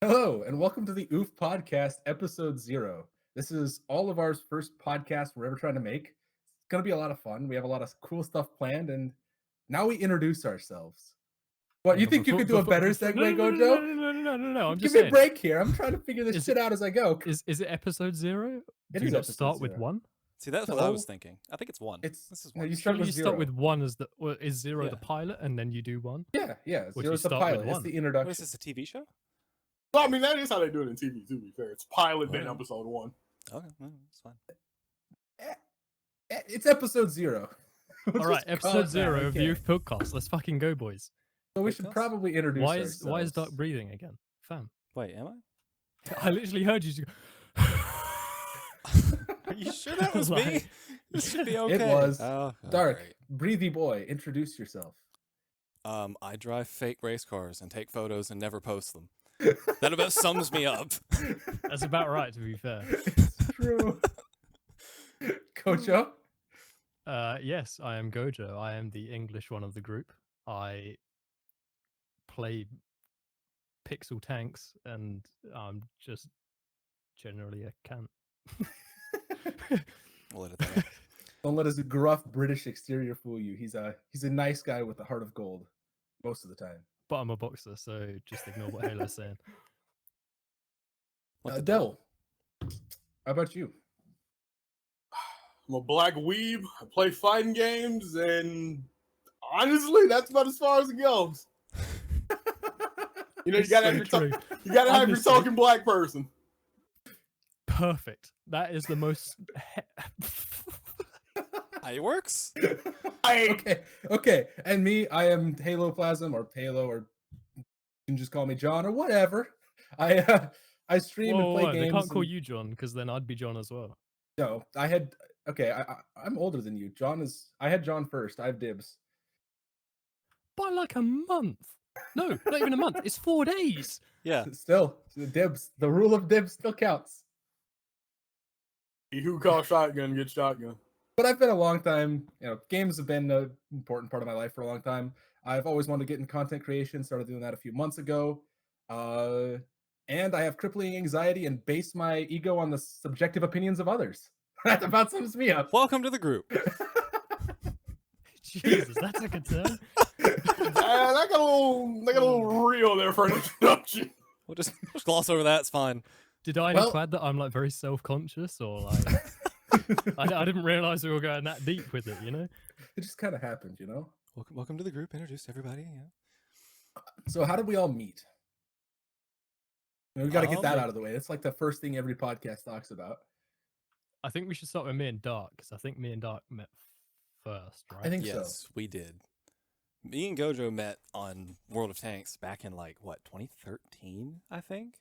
Hello, and welcome to the OOF Podcast, Episode 0. This is all of our first podcast we're ever trying to make. It's going to be a lot of fun. We have a lot of cool stuff planned, and now we introduce ourselves. What, you think you could do a better segue, Gojo? No. I'm Give just me a saying. break here. I'm trying to figure this Is shit out as I go. Is it episode 0? It Do you is not episode start with 0. 1? See, that's what I was thinking. I think it's 1. It's This is no, 1. you start Surely with you 0. start with 1 as is 0 Yeah. the pilot, and then you do 1? Yeah. Would 0 you is the start with pilot. It's 1? the What introduction. is this, a TV show? Well, I mean, that is how they do it in TV, to be fair. It's pilot, then Yeah. episode 1. Okay, it's fine. It's episode 0. All right, Just call episode it that, 0 of okay. Youth Podcast. Let's fucking go, boys. So we should Podcast? probably introduce Why ourselves. is Doc breathing again? Fam. Wait, am I? I literally heard you just Are you sure that was me? Like- This should be okay. It was. Oh, Dark, alright. breathy boy, introduce yourself. I drive fake race cars and take photos and never post them. That about sums me up. That's about right, to be fair. It's true. Kocho? Yes, I am Gojo. I am the English one of the group. I play pixel tanks, and I'm just generally a cunt. We'll let it there. Don't let his gruff British exterior fool you. He's a nice guy with a heart of gold most of the time. But I'm a boxer, so just ignore what Halo's saying. What the- Dell, how about you? I'm a black weeb. I play fighting games, and honestly, that's about as far as it goes. You know, you It's gotta so have your true. you gotta have your Honestly. token black person. Perfect. That is the most. It works. Okay. And me, I am Halo Plasm or Halo, or you can just call me John or whatever. I stream and play Whoa, games. they can't call and- you John, because then I'd be John as well. No, I had. Okay, I'm older than you. I had John first. I have dibs. By like a month. No, not even a month. It's 4 days. Yeah. Still, the dibs. The rule of dibs still counts. He who calls shotgun gets shotgun. But I've been a long time. Games have been an important part of my life for a long time. I've always wanted to get in content creation. Started doing that a few months ago. And I have crippling anxiety and base my ego on the subjective opinions of others. That about sums me up. Welcome to the group. Jesus, that's a good turn. That got a little real there for an introduction. We'll just gloss over that. It's fine. Did I Well- add that I'm like very self-conscious, or like I didn't realize we were going that deep with it, you know? It just kind of happened, you know? Welcome to the group. Introduce everybody. Yeah. So how did we all meet? We got to get that like- out of the way. That's like the first thing every podcast talks about. I think we should start with me and Dark, because I think me and Dark met first, right? I think Yes, we did. Me and Gojo met on World of Tanks back in 2013, I think.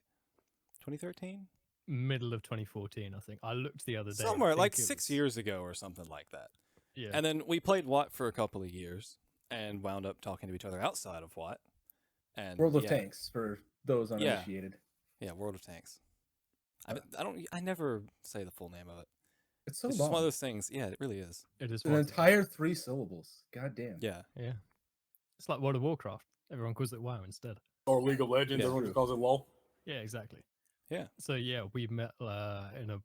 2013? Middle of 2014, I think. I looked the other day. Somewhere I like think it 6 was- years ago or something like that. Yeah. And then we played Watt for a couple of years and wound up talking to each other outside of Watt. And World of yeah, Tanks for those uninitiated. Yeah, World of Tanks. I never say the full name of it. It's so It's long. just one of those things. Yeah, it really is. It is An one. entire 3 syllables. God damn. Yeah. Yeah. It's like World of Warcraft. Everyone calls it WoW instead. Or League of Legends, Yeah, everyone true. just calls it LOL. Yeah, exactly. Yeah. So yeah, we met in a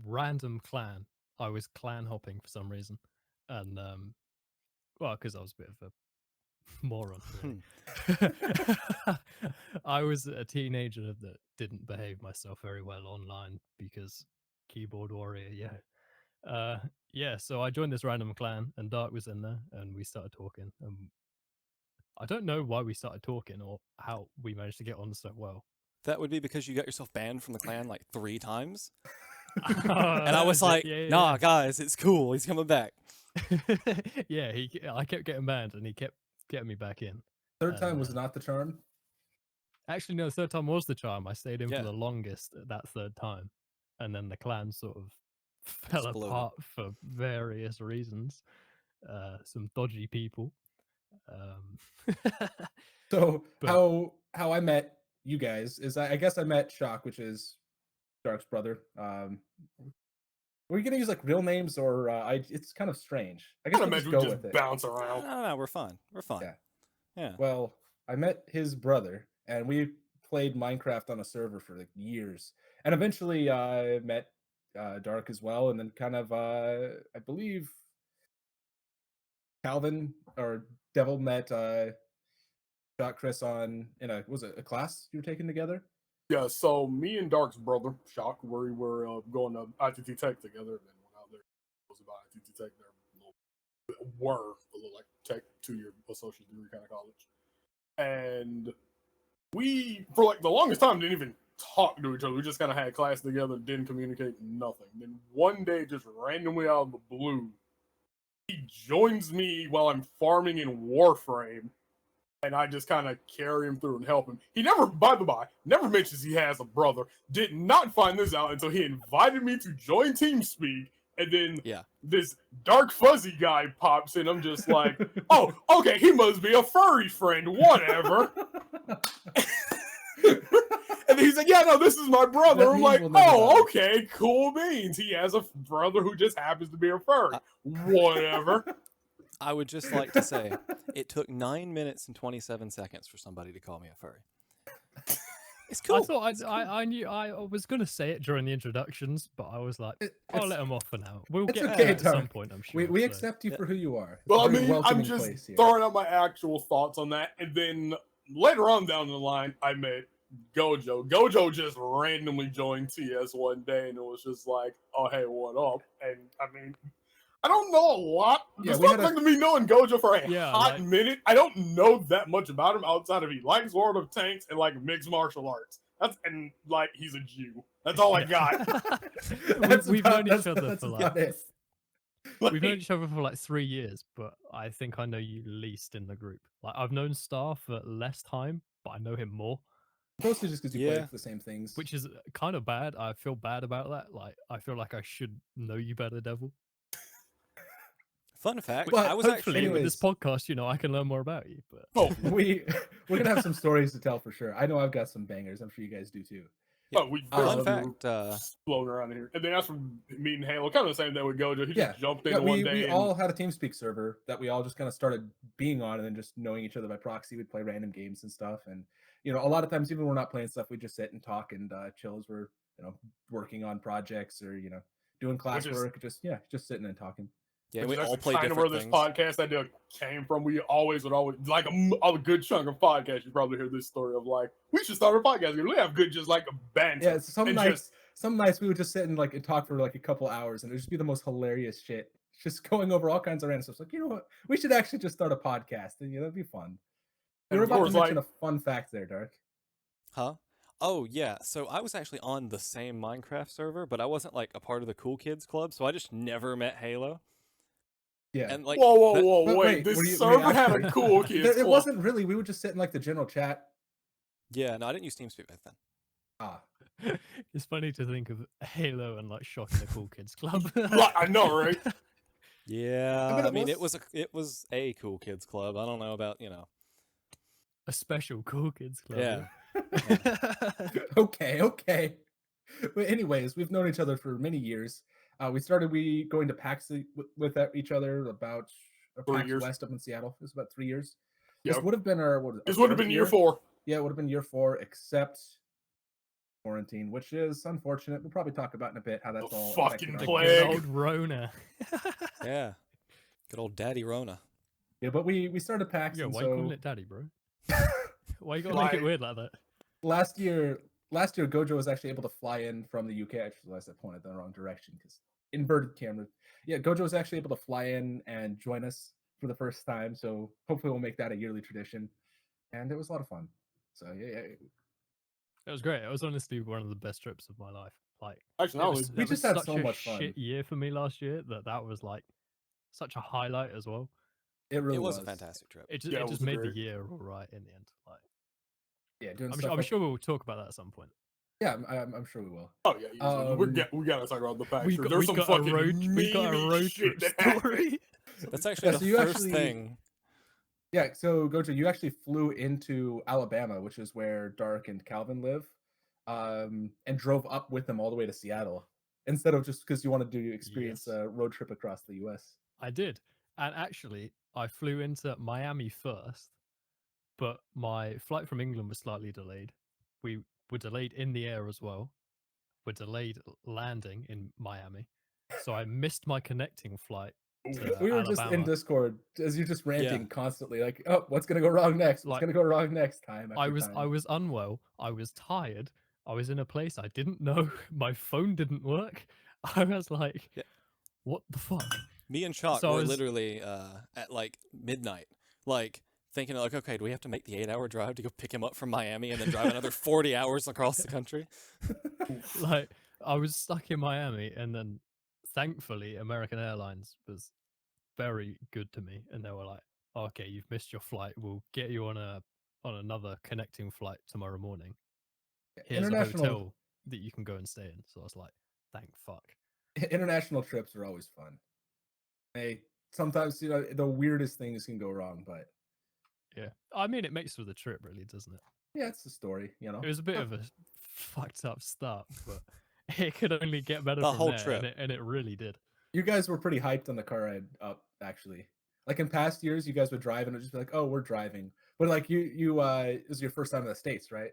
random clan. I was clan hopping for some reason, and well, because I was a bit of a moron. Really. I was a teenager that didn't behave myself very well online because keyboard warrior. Yeah. Yeah. So I joined this random clan, and Dark was in there, and we started talking. I don't know why we started talking or how we managed to get on so well. That would be because you got yourself banned from the clan like 3 times. And And I was like, nah, guys, it's cool. He's coming back. Yeah, I kept getting banned, and he kept getting me back in. Third time was not the charm. Actually, no, the third time was the charm. I stayed in Yeah. for the longest at that third time, and then the clan sort of fell Exploded. apart for various reasons. Some dodgy people. So But- how I met you guys is I guess I met Shock, which is Dark's brother. Were you gonna use like real names or it's kind of strange. I guess I we'll imagine just we go just with it. bounce around. No, we're fine. We're fine. Yeah. Yeah. Well, I met his brother and we played Minecraft on a server for like years, and eventually I met Dark as well, and then kind of I believe Calvin or Devil met got Chris on in was it a class you were taking together? Yeah, so me and Dark's brother, Shock, we were going to ITT Tech together, and then went out there. It was about ITT Tech. Were a little like tech 2-year associate degree kind of college, and we for like the longest time didn't even talk to each other. We just kind of had class together, didn't communicate, nothing. Then one day, just randomly out of the blue, he joins me while I'm farming in Warframe. And I just kind of carry him through and help him. He never, by the by, never mentions he has a brother. Did not find this out until he invited me to join TeamSpeak. And then this dark fuzzy guy pops in. I'm just like, oh, okay, he must be a furry friend, whatever. And then he's like, yeah, no, this is my brother. That I'm like, means we'll never oh, die. okay, cool beans. He has a brother who just happens to be a furry. Whatever. I would just like to say it took 9 minutes and 27 seconds for somebody to call me a furry. It's cool. I thought I knew I was going to say it during the introductions, but I was like, I'll let him off for now. We'll it's get okay, there at some Dark. point, I'm sure. We so. accept you for who you are. It's Well, a I very mean, I'm welcoming just place here. throwing out my actual thoughts on that. And then later on down the line, I met Gojo. Gojo just randomly joined TS one day, and it was just like, oh, hey, what up? And I mean, I don't know a lot. Yeah, It's we not had a- like to me knowing Gojo for a Yeah, hot like- minute. I don't know that much about him outside of he likes World of Tanks and like mixed martial arts. And like he's a Jew. That's all I got. We've known each other that's for about like it. we've known each other for like 3 years, but I think I know you least in the group. Like I've known Star for less time, but I know him more, Mostly just because you Yeah. play the same things. which is kind of bad. I feel bad about that. Like I feel like I should know you better, Devil. Fun fact, But I was Hopefully, actually with this podcast, I can learn more about you. But Oh, we're gonna have some stories to tell for sure. I know I've got some bangers. I'm sure you guys do too. Yeah. oh, we fun Um, fact. floating around here. And then that's from meeting Halo. Kind of the same thing with Gojo. He Yeah. just jumped Yeah, in one we day. and- all had a TeamSpeak server that we all just kind of started being on, and then just knowing each other by proxy. We'd play random games and stuff, and a lot of times even when we're not playing stuff, we just sit and talk and chill as we're working on projects or doing classwork. Just sitting and talking. Yeah, Which we is all actually play kind of where different this things. podcast idea came from. We always would like a good chunk of podcasts. You probably hear this story of like we should start a podcast. We have good just like a banter. Yeah, some and nights we would just sit and and talk for like a couple hours, and it'd just be the most hilarious shit. Just going over all kinds of random stuff. Like, you know what? We should actually just start a podcast, and that'd be fun. And You were of about to course, mention like- a fun fact there, Dark. Huh? Oh yeah. So I was actually on the same Minecraft server, but I wasn't like a part of the Cool Kids Club, so I just never met Halo. Yeah. And like whoa, that- whoa, But wait! wait, This were you server had a actually- cool kids. It club. wasn't really. We would just sit in like the general chat. Yeah, no, I didn't use TeamSpeak back then. Ah, it's funny to think of Halo and like shocking the cool kids club. Like, I know, right? Yeah, bet I it mean was- it was a Cool Kids Club. I don't know about A special cool kids club. Yeah. okay. But anyways, we've known each other for many years. We started going to PAX with each other about 3 PAX years. West up in Seattle. It was about 3 years. Yeah. This would have been our This would have third been year 4. Yeah, it would have been year 4, except quarantine, which is unfortunate. We'll probably talk about in a bit how that's The all fucking affected The our good plague. old Rona. yeah. Good old Daddy Rona. Yeah, but we started PAX, Yeah, and why you calling so it daddy, bro? Why you gotta make Like- it weird like that? last year Gojo was actually able to fly in from the UK. I just realized I pointed the wrong direction because inverted camera. Yeah, Gojo was actually able to fly in and join us for the first time. So hopefully we'll make that a yearly tradition. And it was a lot of fun. So yeah. It was great. It was honestly one of the best trips of my life. Like Actually, it not was, only We it was just had such so a much fun. shit year for me last year that was like such a highlight as well. It really It was a fantastic trip. It just, Yeah, it it just was made great. the year all right in the end. Like Yeah, doing I'm, stuff I'm like- sure we'll talk about that at some point. Yeah, I'm sure we will. Oh yeah, easily. we gotta talk about the fact. There's some fucking we got a meanie road shit trip that happened. story. That's actually so the you first actually- thing. Yeah, so Gojo, you actually flew into Alabama, which is where Dark and Calvin live, and drove up with them all the way to Seattle instead of just because you wanted to experience Yes. a road trip across the U.S. I did. And actually, I flew into Miami first, but my flight from England was slightly delayed. we were delayed in the air as well. We're delayed landing in Miami, so I missed my connecting flight to We were just in Alabama. Discord as you're just ranting Yeah. constantly, like, oh, what's gonna go wrong next? What's Like, gonna go wrong next? Time after I time. was unwell. I was tired. I was in a place I didn't know. My phone didn't work. I was like, Yeah. what the fuck? Me and Chalk So I were was- literally at like midnight, like thinking like, okay, do we have to make the 8-hour drive to go pick him up from Miami and then drive another 40 hours across the country? Like, I was stuck in Miami, and then thankfully American Airlines was very good to me, and they were like, okay, you've missed your flight. We'll get you on another connecting flight tomorrow morning. Here's a International hotel that you can go and stay in. So I was like, thank fuck. international trips are always fun. Hey, sometimes the weirdest things can go wrong, but Yeah. I mean, it makes for the trip, really, doesn't it? yeah, it's the story, you know. It was a bit of a fucked up start, but it could only get better The from whole there, trip. and it really did. You guys were pretty hyped on the car ride up, actually. Like in past years, you guys would drive and it would just be like, "Oh, we're driving," but like it was your first time in the States, right?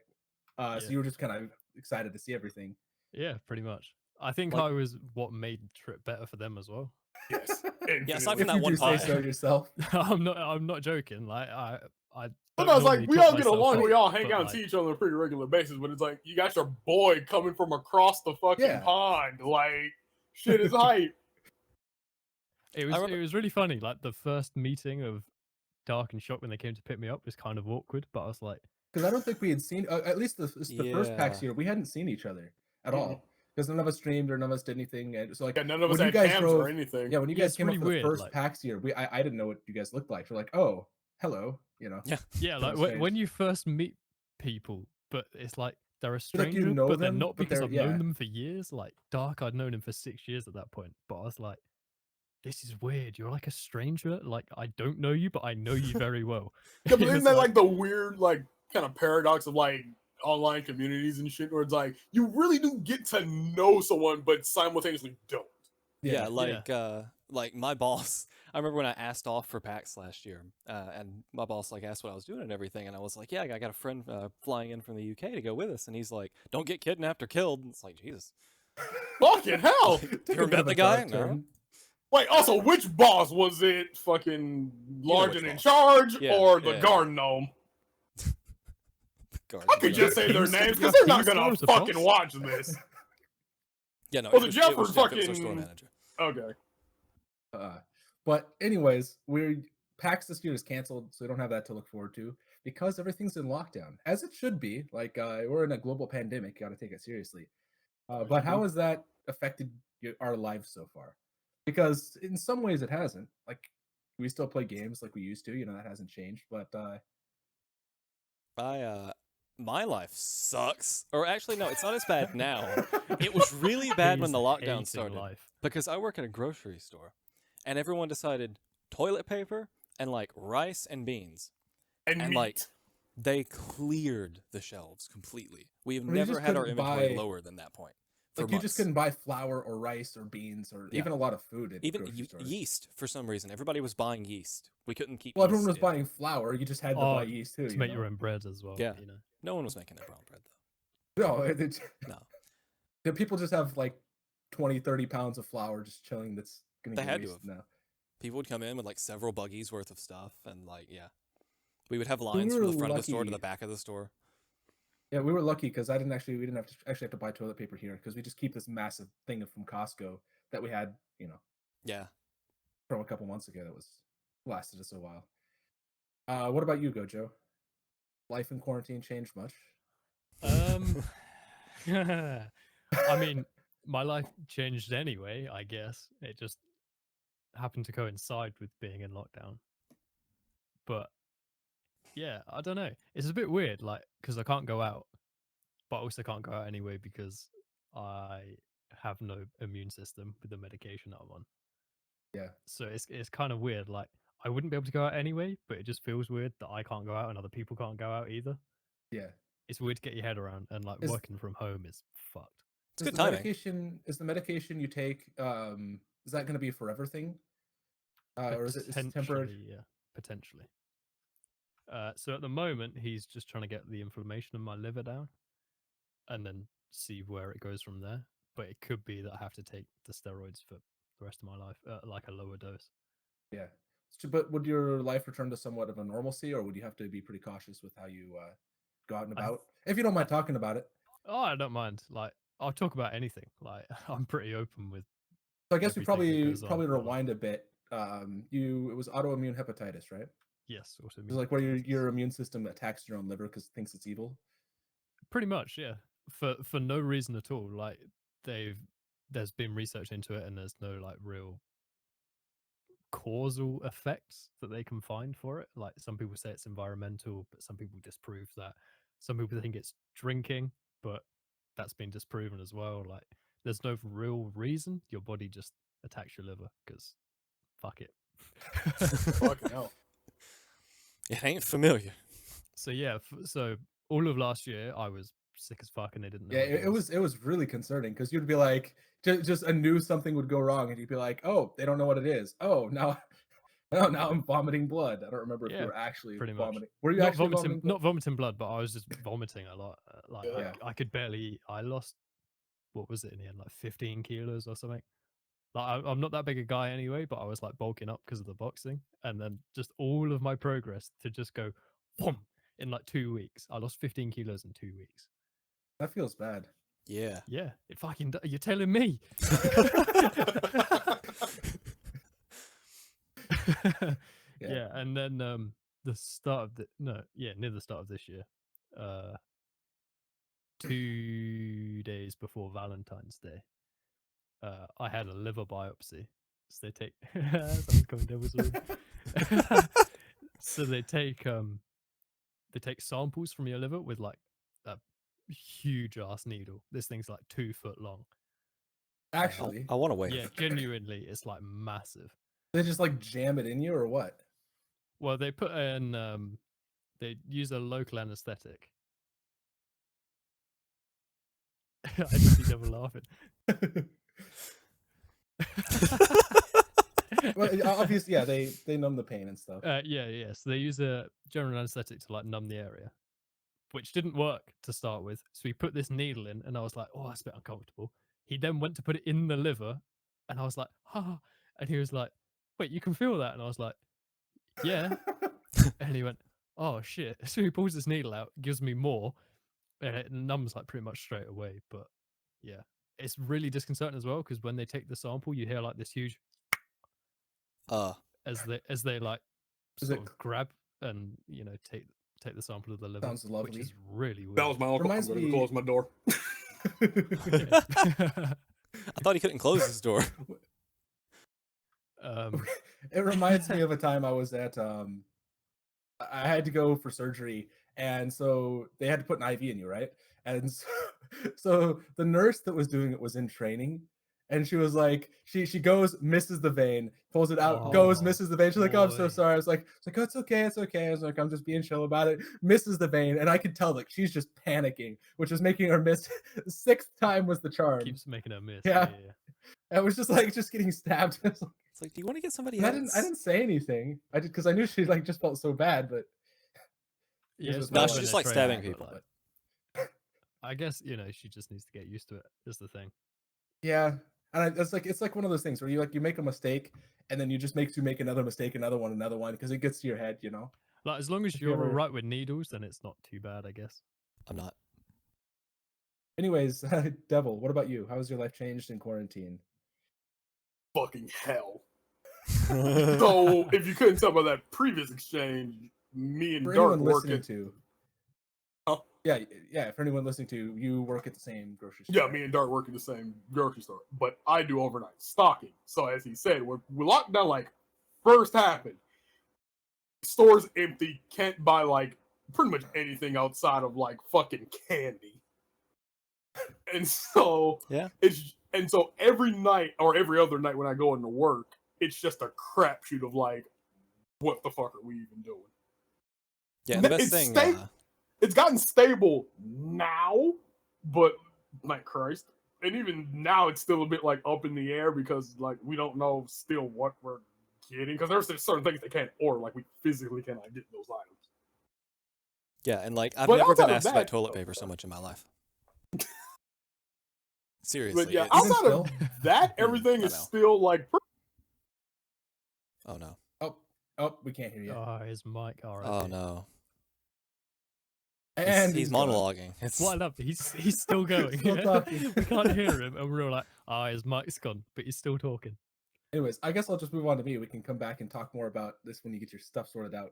So Yeah. you were just kind of excited to see everything. Yeah, pretty much. I think Like- I was what made the trip better for them as well. Yes. Yeah, aside If from that you one do say pie. so yourself. I'm not joking. Like I But don't I was like, normally we top all get myself along. up, We all hang but, out and like, see each other on a pretty regular basis. But it's like you got your boy coming from across the fucking Yeah. pond. Like shit is hype. It was really funny. Like the first meeting of Dark and Shock when they came to pick me up was kind of awkward, but I was like, Because I don't think we had seen, at least the first PAX Yeah. year, we hadn't seen each other at Mhm. all. Because none of us streamed or none of us did anything. And so like, Yeah, none of us when you had guys cams drove, or anything. yeah, when you Yeah, guys it's came really up for the weird, first like- PAX year, I didn't know what you guys looked like. We're like, oh, hello, you know. Yeah. yeah, Kinda like when strange. you first meet people, but it's like they're a feel like you stranger, know but they're them, not but because they're- I've known yeah. them for years. Like Dark, I'd known him for 6 years at that point, but I was like, this is weird. You're like a stranger. Like I don't know you, but I know you very well. Yeah, but It isn't was that like the weird, like, kind of paradox of like online communities and shit, where it's like you really do get to know someone, but simultaneously don't. Yeah, like my boss. I remember when I asked off for PAX last year, and my boss like asked what I was doing and everything, and I was like, "Yeah, I got a friend flying in from the UK to go with us," and he's like, "Don't get kidnapped or killed." And it's like, Jesus. Fucking hell! Took You a ever bit met of the a guy? dark No. turn. Wait, also, which boss was it? Fucking large which and in boss. charge, Yeah, or the yeah. garden gnome? Guard, I could yeah. just say their He's- names yeah, because they're not he's gonna always a fucking boss. watch this. Yeah, no. Well, it the was, Jeff it was was Jeff, it was our store fucking- manager. Okay. But anyways, PAX this year is canceled, so we don't have that to look forward to because everything's in lockdown, as it should be. Like we're in a global pandemic, got to take it seriously. But how has that affected our lives so far? Because in some ways it hasn't. Like we still play games like we used to. You know, that hasn't changed. But My life sucks. Or actually, no, it's not as bad now. It was really bad when He's the lockdown hating started. life. Because I work at a grocery store, and everyone decided toilet paper and like rice and beans, And, and meat. like they cleared the shelves completely. We have Well, you never just had our couldn't inventory buy- lower than that point. For like you just months. couldn't buy flour or rice or beans or Yeah. even a lot of food at Even grocery stores. yeast for some reason. Everybody was buying yeast. We couldn't keep. Well, everyone yeast was in. buying flour. You just had to buy Oh, yeast too. To you make know? your own bread as well. Yeah. You know. No one was making their brown bread though. No, No. the people just have like 20, 30 pounds of flour just chilling. That's gonna They get had to wasted now. People would come in with like several buggies worth of stuff, and like we would have lines were from the front of the store to the lucky. back of the store. Yeah, we were lucky because we didn't have to buy toilet paper here because we just keep this massive thing from Costco that we had, you know, Yeah. from a couple months ago that was lasted us a while. What about you, Gojo? Life in quarantine changed much? I mean, my life changed anyway, I guess. It just happened to coincide with being in lockdown. But yeah, I don't know. It's a bit weird, like, because I can't go out, but I also can't go out anyway because I have no immune system with the medication that I'm on. Yeah. So it's kind of weird. Like, I wouldn't be able to go out anyway, but it just feels weird that I can't go out and other people can't go out either. Yeah. It's weird to get your head around, and like Is- working from home is fucked. It's good the timing. medication is the medication you take is that going to be a forever thing? Or is it temporary? Potentially, yeah, potentially. So at the moment, he's just trying to get the inflammation in my liver down. and then see where it goes from there. But it could be that I have to take the steroids for the rest of my life, like a lower dose. Yeah. But would your life return to somewhat of a normalcy, or would you have to be pretty cautious with how you go out and about? If you don't mind talking about it. Oh, I don't mind. Like, I'll talk about anything. Like, I'm pretty open with. So I guess we everything that probably goes on, rewind a bit. It was autoimmune hepatitis, right? Yes, autoimmune. It's like where your immune system attacks your own liver because it thinks it's evil. Pretty much, yeah. For no reason at all. Like, there's been research into it, and there's no like real causal effects that they can find for it. Like, some people say it's environmental, but some people disprove that. Some people think it's drinking, but that's been disproven as well. Like, there's no real reason. Your body just attacks your liver because fuck it. Fucking hell. It ain't familiar. So yeah, so all of last year I was sick as fuck, and they didn't know. Yeah, it was really concerning because you'd be like, just a knew something would go wrong, and you'd be like, oh, they don't know what it is. Oh, now I'm vomiting blood. I don't remember if you Yeah, were actually pretty much. vomiting. Were you not actually vomiting, vomiting? not vomiting blood, but I was just vomiting a lot. Like Yeah. I could barely eat. I lost, what was it in the end, like 15 kilos or something. Like I'm not that big a guy anyway, but I was like bulking up because of the boxing, and then just all of my progress to just go, boom, in like 2 weeks. I lost 15 kilos in 2 weeks. That feels bad. Yeah. Yeah, it fucking. You're telling me. Yeah, and then the start of near the start of this year, 2 days before Valentine's Day, I had a liver biopsy. So they take someone's coming down with room. So they take samples from your liver with like a huge ass needle. This thing's like 2 foot long. Actually, I want to wait. Yeah, genuinely, it's like massive. they just like jam it in you or what? Well, they put in they use a local anesthetic. I just see Devil laughing. Well, obviously, yeah, they numb the pain and stuff. Yeah. So they use a general anesthetic to like numb the area, which didn't work to start with. So he put this needle in, and I was like, "Oh, that's a bit uncomfortable." He then went to put it in the liver, and I was like, "Ha!" And he was like, "Wait, you can feel that?" And I was like, "Yeah." And he went, "Oh shit!" So he pulls this needle out, gives me more, and it numbs like pretty much straight away. But yeah, it's really disconcerting as well because when they take the sample, you hear like this huge as they like sort of grab and take the sample of the liver, Sounds lovely. which is really weird. That was my uncle. Reminds I'm going to me- close my door. I thought he couldn't close his door. It reminds me of a time I was at I had to go for surgery, and so they had to put an IV in you, right? And so the nurse that was doing it was in training, and she was like, she goes, misses the vein, pulls it out, goes, Oh, misses the vein. She's like, "Oh, I'm so boy. sorry." I was like, "Oh, it's okay, it's okay." I was like, "I'm just being chill about it." Misses the vein, and I could tell like she's just panicking, which was making her miss. The 6th time was the charm. Keeps making a miss. Yeah. Yeah. I was just like getting stabbed. I was like, It's like, do you want to get somebody and else? I didn't say anything. I did because I knew she like just felt so bad, but Yeah, Yours it's was No, not she when just they're likes training, stabbing but, people. like, I guess she just needs to get used to it. Is the thing. yeah. And it's like one of those things where you make a mistake and then you just makes you make another mistake, another one, because it gets to your head, Like, as long as If you you're all ever- right with needles, then it's not too bad, I guess. I'm not. Anyways, Devil, what about you? How has your life changed in quarantine? Fucking hell. So, if you couldn't tell by that previous exchange, me and For Dark anyone work listening at... to, Huh? yeah. For anyone listening to, you work at the same grocery store. Yeah, me and Dark work at the same grocery store, but I do overnight stocking. So as he said, when lockdown like first happened, stores empty, can't buy like pretty much anything outside of like fucking candy. And so Yeah. and so every night or every other night when I go into work, it's just a crapshoot of like, what the fuck are we even doing? Yeah, and the best It's thing. It's gotten stable now, but like Christ, and even now it's still a bit like up in the air because like we don't know still what we're getting because there's certain things they can't order, like we physically cannot get those items. Yeah, and like I've But never outside been of asked to buy that- toilet paper so much in my life. Seriously. But yeah, it's- Even outside of still? that, everything I is know. still like. Oh no. Oh, we can't hear you. Oh, his mic. RIP. Oh no. And He's gone. monologuing. It's What I love, he's still going. Still talking. We can't hear him, and we're all like, "Ah, his mic's gone," but he's still talking. Anyways, I guess I'll just move on to me. We can come back and talk more about this when you get your stuff sorted out.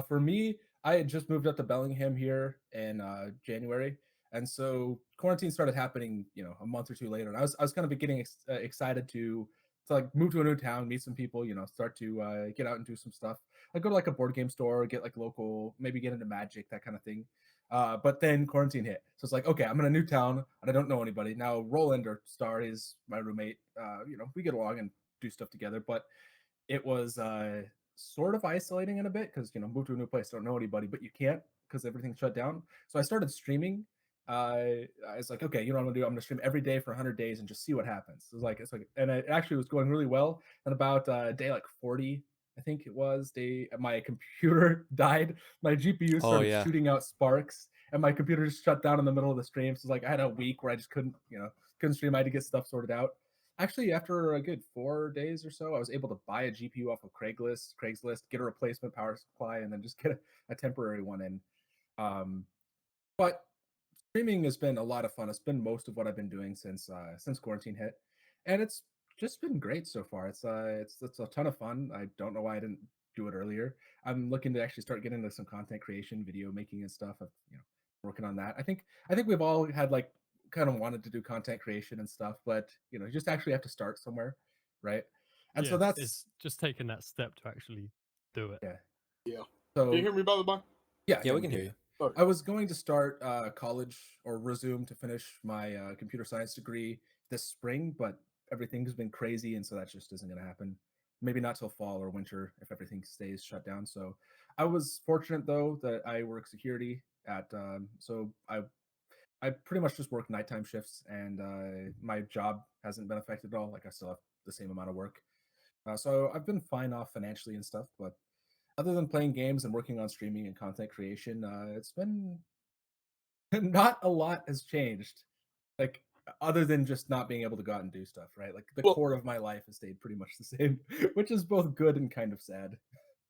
For me, I had just moved up to Bellingham here in January, and so quarantine started happening, a month or two later. And I was kind of getting excited to like move to a new town, meet some people, start to get out and do some stuff. Like go to like a board game store, get like local, maybe get into Magic, that kind of thing. But then quarantine hit, so it's like, okay, I'm in a new town and I don't know anybody now. Roland or Star is my roommate. We get along and do stuff together, but it was sort of isolating in a bit because move to a new place, don't know anybody, but you can't because everything's shut down. So I started streaming. I was like, okay, you know what I'm gonna do? I'm gonna stream every day for 100 days and just see what happens. It's like, and it actually was going really well. And about day like 40, I think it was, my computer died. My GPU started yeah. shooting out sparks, and my computer just shut down in the middle of the stream. So it's like I had a week where I just couldn't stream. I had to get stuff sorted out. Actually, after a good 4 days or so, I was able to buy a GPU off of Craigslist, get a replacement power supply, and then just get a temporary one in. But streaming has been a lot of fun. It's been most of what I've been doing since quarantine hit, and it's just been great so far. It's a ton of fun. I don't know why I didn't do it earlier. I'm looking to actually start getting into some content creation, video making, and stuff. I've, working on that. I think we've all had like kind of wanted to do content creation and stuff, but you just actually have to start somewhere, right? And so that's it's just taking that step to actually do it. yeah. Yeah. So Can you hear me, by the way? Yeah, we can hear you. Okay. I was going to start college or resume to finish my computer science degree this spring, but everything's been crazy, and so that just isn't going to happen. Maybe not till fall or winter if everything stays shut down. So I was fortunate though that I work security at so I pretty much just work nighttime shifts, and my job hasn't been affected at all. Like I still have the same amount of work, so I've been fine off financially and stuff. But other than playing games and working on streaming and content creation, it's been not a lot has changed. Like other than just not being able to go out and do stuff, right? Like the Well- core of my life has stayed pretty much the same, which is both good and kind of sad.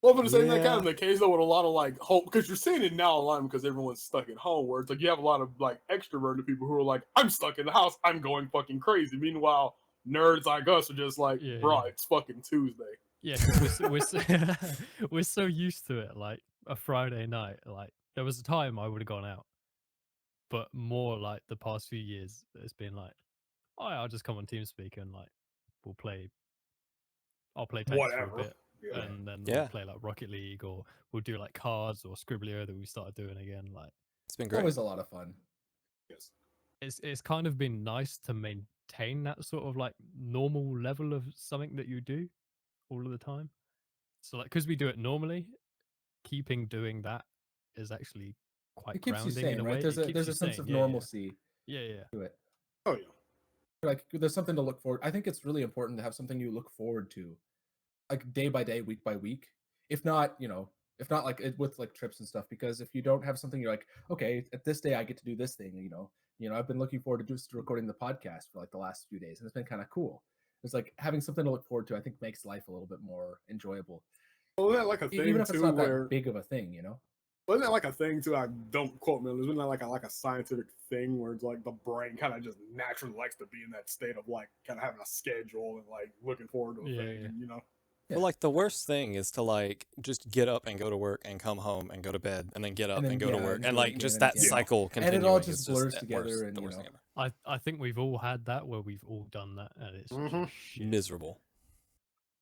Well, I'm saying that kind Yeah. of the case though with a lot of like hope, because you're seeing it now online because everyone's stuck at home. Where it's like you have a lot of like extroverted people who are like, "I'm stuck in the house, I'm going fucking crazy." Meanwhile, nerds like us are just like, Yeah, "Bro, yeah. it's fucking Tuesday." Yeah, 'cause we're so used to it. Like a Friday night, like there was a time I would have gone out, but more like the past few years, it's been like, oh, yeah, I'll just come on TeamSpeak and like we'll play. I'll play tanks for a Whatever. bit, Yeah. and then Yeah. we'll play like Rocket League, or we'll do like cards or Scribblio that we started doing again. Like It's been It's great. always a lot of fun. Yes. it's kind of been nice to maintain that sort of like normal level of something that you do all of the time. So like because we do it normally, keeping doing that is actually quite It keeps you grounding in sane, a right? way. There's It a keeps there's you a sense sane. of Yeah, normalcy yeah, yeah. to it. Oh yeah. Like there's something to look forward. I think it's really important to have something you look forward to, like day by day, week by week. If not, like with like trips and stuff, because if you don't have something, you're like, okay, at this day I get to do this thing. I've been looking forward to just recording the podcast for like the last few days, and it's been kind of cool. It's like having something to look forward to. I think makes life a little bit more enjoyable, Well, isn't that like a thing even if it's too, not where that big of a thing. wasn't that like a thing too? I don't quote me on this. Isn't that like a scientific thing where it's like the brain kind of just naturally likes to be in that state of like kind of having a schedule and like looking forward to a Yeah, thing, yeah. and, Yeah. Well, like the worst thing is to like just get up and go to work and come home and go to bed and then get up And then, and go to yeah, work and and do it like again just and that again. cycle And continuing. it all is just blurs the together, worst, and the worst thing I think we've all had that where we've all done that, and it's Mhm. just ever. shit. Miserable.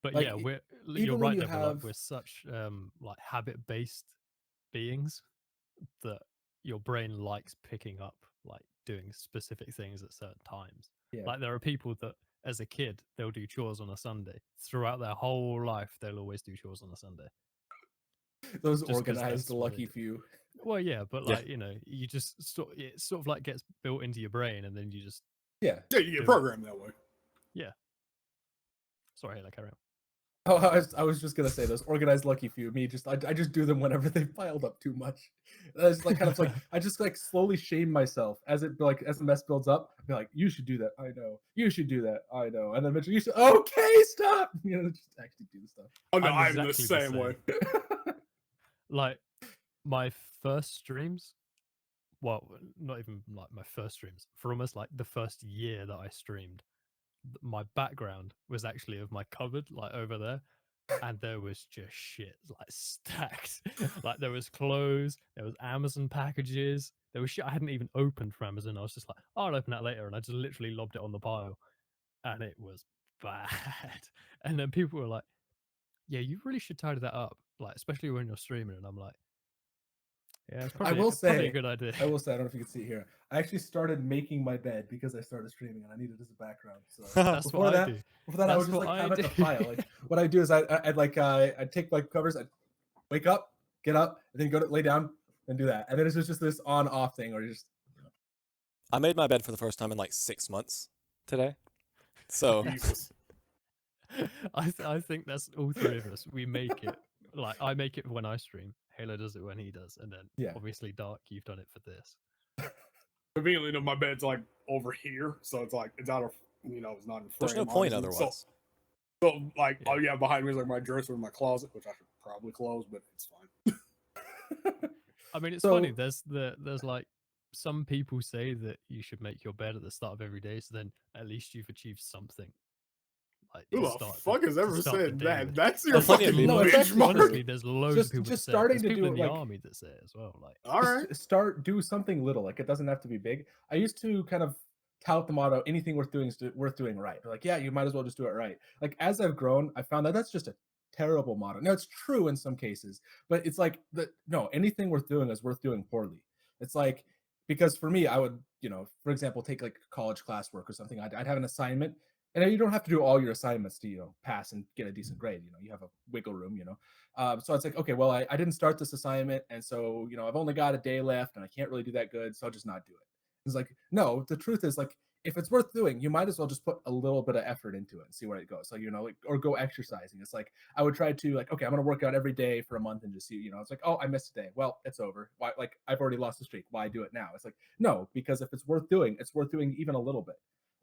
But Like, yeah, you're even when right you there. But, have- like, we're such like habit based beings that your brain likes picking up like doing specific things at certain times. Yeah. Like there are people that as a kid they'll do chores on a Sunday. Throughout their whole life they'll always do chores on a Sunday. Those Just 'cause organized, that's what they lucky do. few. Well, yeah, but Yeah. like you just it sort of like gets built into your brain, and then you just Yeah. Yeah, you Do get it. programmed that way. sorry, like carry on. Oh, I was just gonna say those organized lucky few. Me, I just do them whenever they piled up too much. It's like kind of like I just like slowly shame myself as as the mess builds up. I'll be like, you should do that. I know. You should do that. I know. And then eventually you should. Okay, stop. Just actually do the stuff. Oh no, I'm I'm the exactly the same way. Like my first streams, well, not even like my first streams, for almost like the first year that I streamed, my background was actually of my cupboard, like over there, and there was just shit like stacked. Like there was clothes, there was Amazon packages, there was shit I hadn't even opened from Amazon. I was just like, oh, I'll open that later, and I just literally lobbed it on the pile, and it was bad. And then people were like, yeah, you really should tidy that up, like especially when you're streaming. And I'm like, yeah, it's I probably, will probably a say, good idea. I will say, I don't know if you can see it here. I actually started making my bed because I started streaming and I needed it as a background. So That's before what I that, do. before that, I That's would just what like I have it in a do. pile. Like what I do is I'd like I'd take like covers, I'd wake up, get up, and then go to lay down and do that. And then it's just this on off thing, or just I made my bed for the first time in like 6 months today. So Jesus. I think that's all three of us. We make it. Like I make it when I stream. Halo does it when he does, and then Yeah. obviously Dark, you've done it for this. Conveniently enough, my bed's like over here, so it's like it's out of it's not in frame. there's no point obviously. otherwise. So like, Yeah. oh yeah, behind me is like my dresser and my closet, which I should probably close, but it's fine. I mean, it's So- funny. There's like some people say that you should make your bed at the start of every day, so then at least you've achieved something. Like Who to the start fuck has to ever start the said day that? with. That's your There's plenty of fucking people- No, it's actually benchmark. Honestly, there's loads Just- of people just that say it. starting There's to people do in it, the like- army that say it as well. Like, All right. do something little. Like it doesn't have to be big. I used to kind of tout the motto, anything worth doing is worth doing right. Like, yeah, you might as well just do it right. Like as I've grown, I found that that's just a terrible motto. Now it's true in some cases, but it's like no, anything worth doing is worth doing poorly. It's like, because for me, I would, for example, take like college classwork or something. I'd have an assignment, and you don't have to do all your assignments to pass and get a decent grade. You have a wiggle room. So it's like, okay, well, I didn't start this assignment, and so I've only got a day left, and I can't really do that good, so I'll just not do it. It's like, no, the truth is, like, if it's worth doing, you might as well just put a little bit of effort into it and see where it goes. So like, or go exercising. It's like I would try to like, okay, I'm gonna work out every day for a month and just see. It's like, oh, I missed a day. Well, it's over. Why? Like I've already lost the streak. Why do it now? It's like, no, because if it's worth doing even a little bit.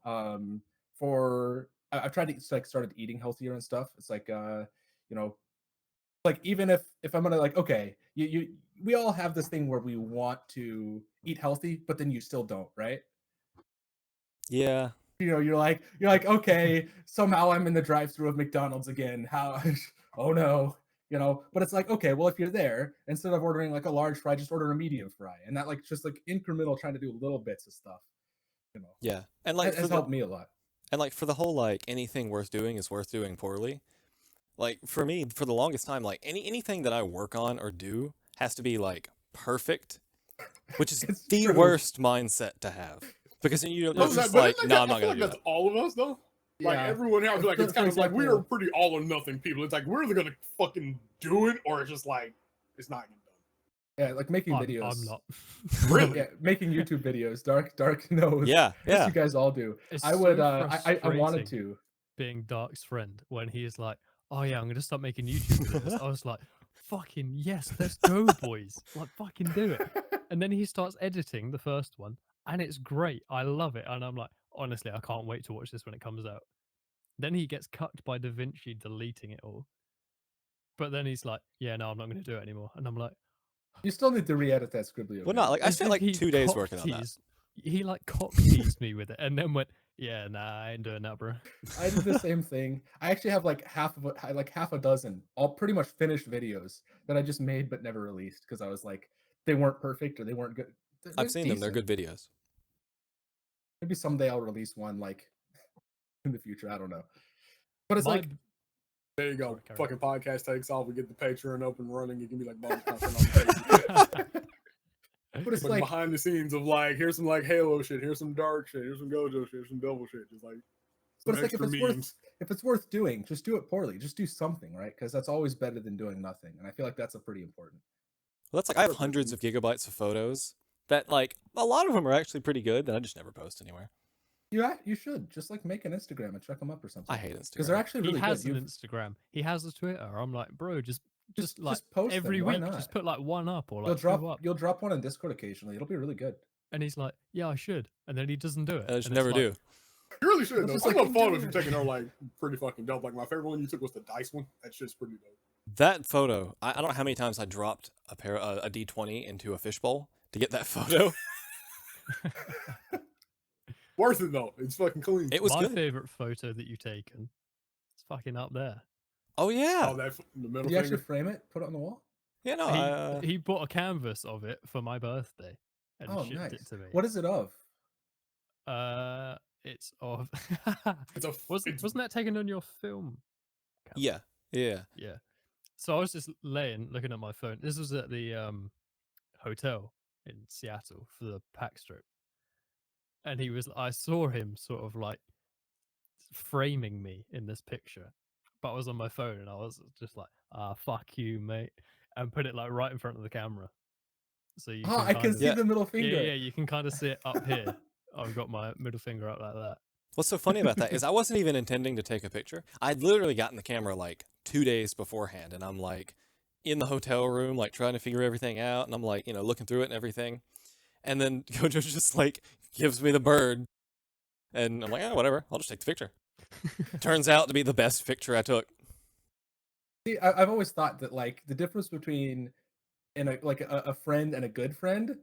I've tried to like started eating healthier and stuff. It's like like even if I'm gonna like, okay, we all have this thing where we want to eat healthy, but then you still don't, right? Yeah. You're like, okay, somehow I'm in the drive-thru of McDonald's again. How? Oh no, But it's like, okay, well, if you're there, instead of ordering like a large fry, just order a medium fry, and that like just like incremental, trying to do little bits of stuff. Yeah. And like It has helped me a lot. And like for the whole like anything worth doing is worth doing poorly. Like for me, for the longest time, like anything that I work on or do has to be like perfect, which is It's the true. worst mindset to have. Because then you're But just but like, isn't no, that- I'm not I feel gonna do like that. that's all of us though. Like Yeah. everyone here, I feel like it's For kind of like we are example- pretty all or nothing people. It's like we're either gonna fucking do it or it's just like it's not getting done. Yeah, like making videos. I'm not. Really? Yeah, making YouTube videos. Dark knows. Yeah, Yes, yeah. you guys all do. It's I would. so I wanted frustrating to. being Dark's friend when he's like, "Oh yeah, I'm gonna start making YouTube videos." I was like, "Fucking yes, let's go, boys! Like fucking do it!" And then he starts editing the first one, and it's great. I love it, and I'm like, honestly, I can't wait to watch this when it comes out. Then he gets cucked by DaVinci deleting it all. But then he's like, "Yeah, no, I'm not gonna do it anymore." And I'm like, You still need to re-edit that Scribbly. Well, not like I as spent if like he 2 days cock working on that. teased- He like cock teased me with it, and then went, "Yeah, nah, I ain't doing that, bro." I did the same thing. I actually have like half a dozen, all pretty much finished videos that I just made but never released because I was like, they weren't perfect or they weren't good. I've seen them; they're decent. good videos. Maybe someday I'll release one like in the future. I don't know. But it's My- like, There you go. Sorry, carry Fucking podcast takes off. We get the Patreon up and running. You can be like bonus content on the but it's But like, behind the scenes of like, here's some like Halo shit, here's some dark shit, here's some Gojo shit, here's some Devil shit, just like but some it's like if extra it's memes. if it's worth doing, just do it poorly. Just do something, right? Because that's always better than doing nothing. And I feel like that's a pretty important. Well, that's like I have hundreds of gigabytes of photos that like a lot of them are actually pretty good that I just never post anywhere. You should just like make an Instagram and check them up or something. I hate because they're Instagram. actually He really has good. an Instagram. He has a Twitter. I'm like, bro, just like post every them. Why week, not? just put like one up or You'll like two drop up. you'll drop one on Discord occasionally. It'll be really good. And he's like, yeah, I should. And then he doesn't do it. I just and never it's like, do. You really should It's though. just Some like, of the photos dude. you're taking are like pretty fucking dope. Like my favorite one you took was the dice one. That shit's pretty dope. That photo, I don't know how many times I dropped a D20 into a fishbowl to get that photo. Worth it though. It's fucking clean. It was my good. favorite photo that you've taken. It's fucking up there. Oh yeah, Oh, that the middle Did you actually finger. frame it? Put it on the wall? yeah. No, He bought a canvas of it for my birthday and Oh, shipped nice. it to me. What is it of? It's of. It's a. Wasn't that taken on your film? camera? yeah. Yeah. So I was just looking at my phone. This was at the hotel in Seattle for the PAX trip, and I saw him sort of like framing me in this picture, but I was on my phone and I was just like, fuck you, mate, and put it like right in front of the camera. So you I can see Yeah. the middle finger. yeah, you can kind of see it up here. I've got my middle finger up like that. What's so funny about that is I wasn't even intending to take a picture. I'd literally gotten the camera like 2 days beforehand, and I'm like in the hotel room, like trying to figure everything out, and I'm like, looking through it and everything. And then Gojo just like gives me the bird, and I'm like, whatever, I'll just take the picture. Turns out to be the best picture I took. See, I've always thought that like the difference between a friend and a good friend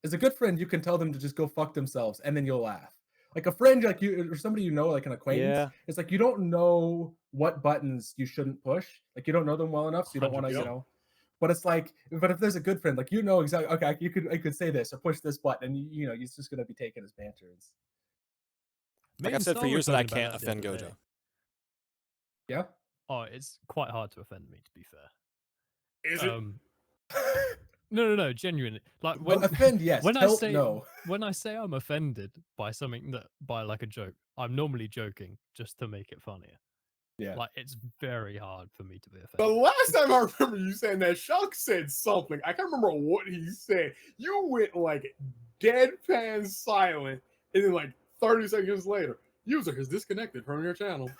is a good friend you can tell them to just go fuck themselves and then you'll laugh. Like a friend, like you or somebody you know, like an acquaintance, Yeah. it's like you don't know what buttons you shouldn't push. Like you don't know them well enough, so you don't want to, 100%. But it's like, but if there's a good friend, like exactly, okay, I could say this or push this button, and it's just gonna be taken as banter. Me Like I've and said for Star were years that I talking about can't that the offend other day. Gojo. Yeah. Oh, it's quite hard to offend me, to be fair. Is it? No, genuinely. Like Well, when offend, yes. when I Tilt, say no. when I say I'm offended by something by like a joke, I'm normally joking just to make it funnier. Yeah. Like it's very hard for me to be The offended. last time I remember you saying that, Shock said something. I can't remember what he said. You went like deadpan silent, and then like 30 seconds later, user has disconnected from your channel.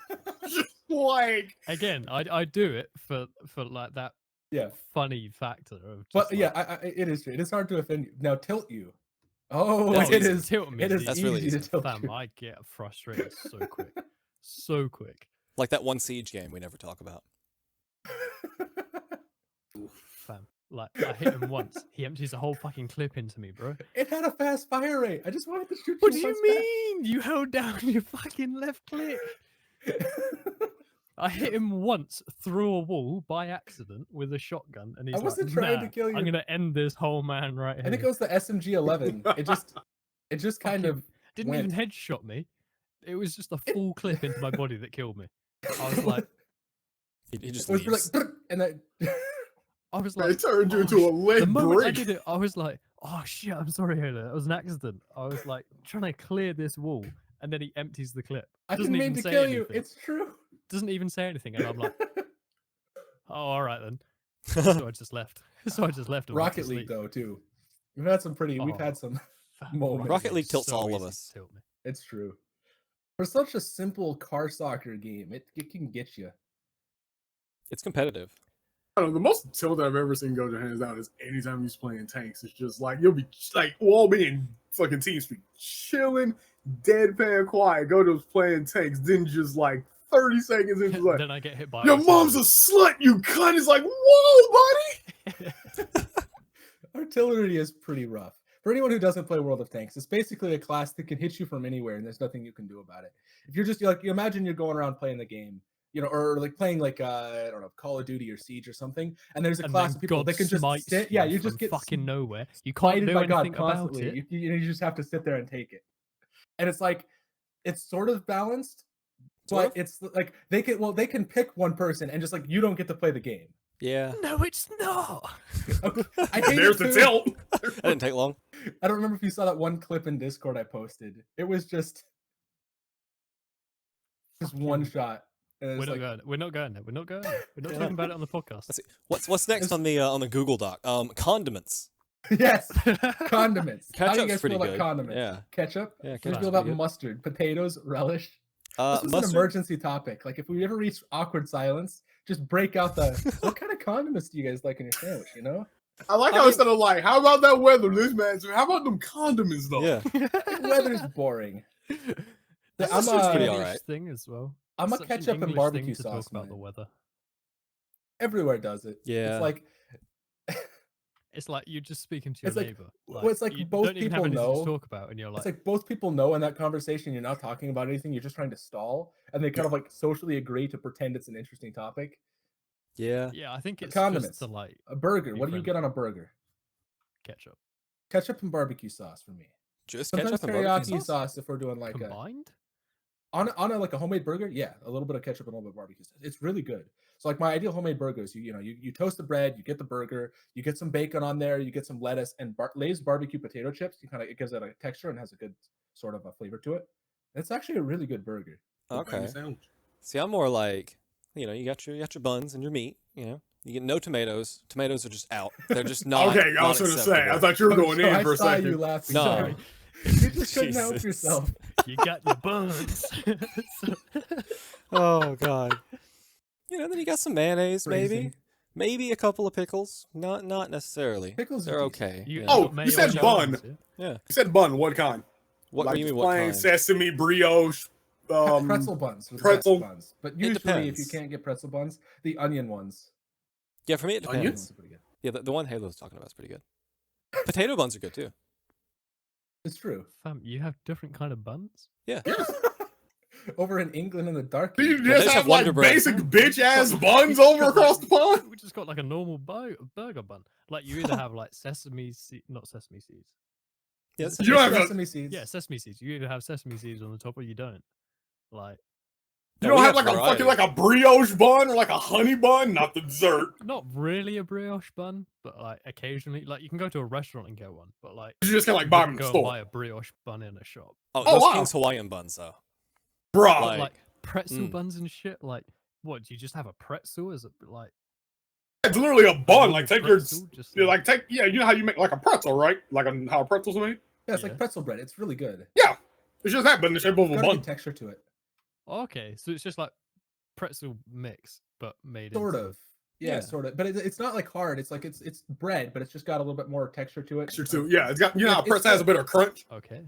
Just like Again, I do it for like that Yeah. funny factor of just But like, yeah, it is true. It is hard to offend you. Now tilt you. Oh, That's it easy. is. tilt me. It is That's easy really to easy. tilt Fam, you. I get frustrated so quick. So quick. Like that one Siege game we never talk about. Fam. Like I hit him once. He empties a whole fucking clip into me, bro. It had a fast fire rate. I just wanted to shoot What do you. you mean? You held down your fucking left click. mean? I hit him once through a wall by accident with a shotgun, and he's like, wasn't trying to "Nah, kill you." I'm gonna end this whole man right here." I think it was the SMG 11. It just kind of didn't went. even headshot me. It was just a full clip into my body that killed me. I was like, He just it was leaves. like, and then I was it like, turned you "Oh, into a the lead moment I brick. did it, I was like, "Oh shit, I'm sorry, Halo. It was an accident." I was like trying to clear this wall, and then he empties the clip. I Doesn't didn't mean even to say kill anything. you. It's true. Doesn't even say anything, and I'm like, "Oh, all right then." So I just left. So I just left. And went to Rocket League sleep. though too. We've had some Oh, Fam, moments. Rocket League is tilts all of easy to us. tilt me. It's true. For such a simple car soccer game, it can get you. It's competitive. I don't know, the most tilt I've ever seen Gojo hands down is anytime he's playing tanks. It's just like you'll be like we'll all be in fucking Team Speak, chilling, deadpan quiet. Gojo's playing tanks, then just like 30 seconds into like Then I get hit by your mom's a slut, you cunt. It's like, whoa, buddy. Artillery is pretty rough. For anyone who doesn't play World of Tanks, it's basically a class that can hit you from anywhere, and there's nothing you can do about it. If you're just like, you imagine you're going around playing the game, or like playing like I don't know, Call of Duty or Siege or something, and there's a and class then of people God that can just smites sit. Yeah, you from just get fucking nowhere. You can't smited do by God anything about constantly. it. You just have to sit there and take it, and it's like it's sort of balanced, Sort but it's like they can pick one person and just like you don't get to play the game. Yeah. No, it's not. I hate There's it the too. tilt. That didn't take long. I don't remember if you saw that one clip in Discord I posted. It was just one shot. And We're it's not like, going. We're not going there. We're not going there. We're not Yeah. talking about it on the podcast. Let's see. What's next It's- on the Google Doc? Condiments. Yes, condiments. How do you Ketchup's guys pretty feel about good. condiments? Yeah. Ketchup? Yeah, What do you ketchup's feel about pretty good. mustard, potatoes, relish? This was an Mustard. emergency topic. Like if we ever reach awkward silence, just break out the. What kind of condiments do you guys like in your sandwich? You know, I like I how mean- instead of like, how about that weather? This man said, how about them condiments though? Yeah. the weather's boring. That's I'm such a- an pretty English alright. thing as well. I'm a Such an ketchup and English barbecue thing to sauce talk about the man. weather. Everywhere does it. Yeah. It's like It's like you're just speaking to your It's like- neighbor. well, it's like you both don't even have people anything know- to talk about, and you're like, it's like both people know in that conversation you're not talking about anything. You're just trying to stall, and they kind of like socially agree to pretend it's an interesting topic. Yeah. yeah, I think it's condiments. just to like A burger. Be What do you friendly. get on a burger? ketchup Ketchup and barbecue sauce for me. Just Sometimes ketchup and barbecue teriyaki sauce. sauce if we're doing like a combined. on a like a homemade burger. Yeah, a little bit of ketchup and a little bit of barbecue sauce. It's really good. So like my ideal homemade burger is you toast the bread, you get the burger, you get some bacon on there, you get some lettuce and Lay's barbecue potato chips. It gives it a texture and has a good sort of a flavor to it. It's actually a really good burger. Okay. Sandwich. See, I'm more like, you got your buns and your meat. You get no tomatoes. Tomatoes are just out. They're just not. Okay, I was not gonna say, I acceptable. thought you were going So in I for a saw you second. laughing. No. Sorry. You just couldn't help Jesus. yourself. You got your buns. Oh god. Then you got some mayonnaise, Phrasing. maybe a couple of pickles. Not necessarily. Pickles are They're decent. okay. You, yeah. Oh, got mayo you said on your bun. buns, yeah? Yeah. You said bun, what kind? What like do you mean? just What plain kind? sesame, brioche, Pretzel buns. Are the pretzel- best buns. But usually, if you depends. can't get pretzel buns, the onion ones. Yeah, for me it Onions? depends. Ones are pretty good. Yeah, the one Halo's talking about is pretty good. Potato buns are good too. It's true. Fam, you have different kind of buns. Yeah. Over in England in the dark. Do you ages. they just just have have like Wonder Bread. basic bitch ass We buns just over got, across the pond? We just got like a normal burger bun. Like you either have like not sesame seeds. Yeah, Is it's- it You don't have sesame seeds. Yeah, sesame seeds. You either have sesame seeds on the top or you don't. Like, You Yeah, don't we have like a variety. fucking like a brioche bun or like a honey bun, not the dessert. not really a brioche bun, but like occasionally, like you can go to a restaurant and get one, but like You just kind of like you buy them wouldn't in the go and buy store. a brioche bun in a shop. Oh, Oh, those wow. King's Hawaiian buns though. Bro, Like- Like pretzel mm. buns and shit. Like, what do you just have a pretzel? Is it like it's literally a a bun. normal Like take your, pretzel? Just you like take, yeah, you know how you make like a pretzel, right? Like how a pretzel's made? Yeah, it's Yeah. like pretzel bread. It's really good. Yeah. It's just that, but in the shape of a Got a bun. good texture to it. Okay, so it's just like pretzel mix, but made Sort into- of. Yeah, Yeah. sort of. But it's not like hard. It's like it's bread, but it's just got a little bit more texture to it. Texture too. Yeah, it's got, you know how It's pretzel has a bit of crunch? Okay.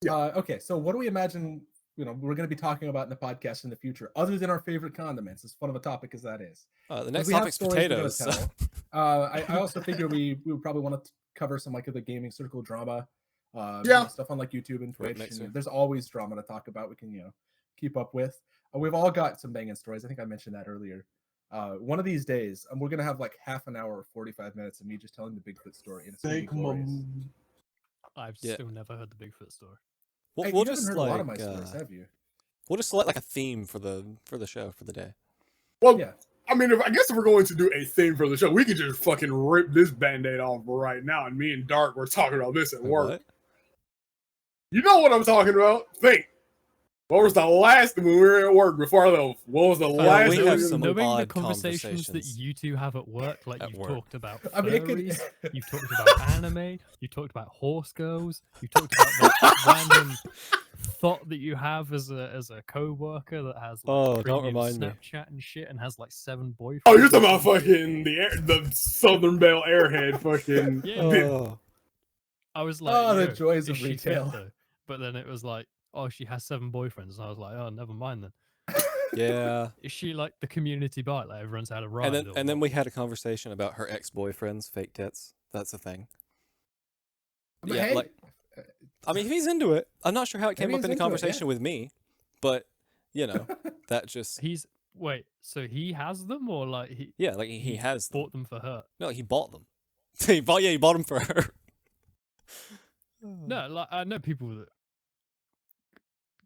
Okay, so what do we imagine? We're going to be talking about in the podcast in the future, other than our favorite condiments, as fun of a topic as that is. The 'Cause next we have topic's stories we're gonna potatoes. so- tell. I also figure we would probably want to cover some like of the gaming circle drama. Yeah. Stuff on like YouTube and Right, Twitch. mixer. And there's always drama to talk about. We can keep up with. We've all got some banging stories. I think I mentioned that earlier. One of these days, we're gonna have like half an hour or 45 minutes of me just telling the Bigfoot story. And it's gonna be glorious. I've Yeah. still never heard the Bigfoot story. We'll, Hey, we'll you haven't just heard like a lot of my stories, have you? we'll just select like a theme for the show for the day. Well, Yeah. I mean, I guess if we're going to do a theme for the show, we could just fucking rip this band-aid off right now. And me and Dark were talking about this at Wait, work. what? You know what I'm talking about? Think. What was the last when we were at work before I left? What was the last? we that have were- some Knowing the odd conversations that conversations you two have at work, like at you've work. talked about I mean, it furries, could. you've talked about anime, you talked about horse girls, you talked about the random thought that you have as a co-worker that has like Oh, don't premium remind me. Snapchat and shit and has like 7 boyfriends. Oh, you're talking about fucking the Southern Belle Airhead fucking. Yeah. Oh, I was like, Oh, the "Yo, joys is of she fit, retail." though?" But then it was like, oh, she has 7 boyfriends, and I was like, oh, never mind then. yeah. Is she like the community bite? Like everyone's had a ride. And then we had a conversation about her ex-boyfriend's fake tits. That's a thing. But Yeah, hey, like- I mean, if he's into it, I'm not sure how it came Maybe up he's in the into it, yeah. conversation with me, but that just he's so he has them or like he yeah, like he has them. bought them for her? No, he bought them. he bought them for her. No, like I know people that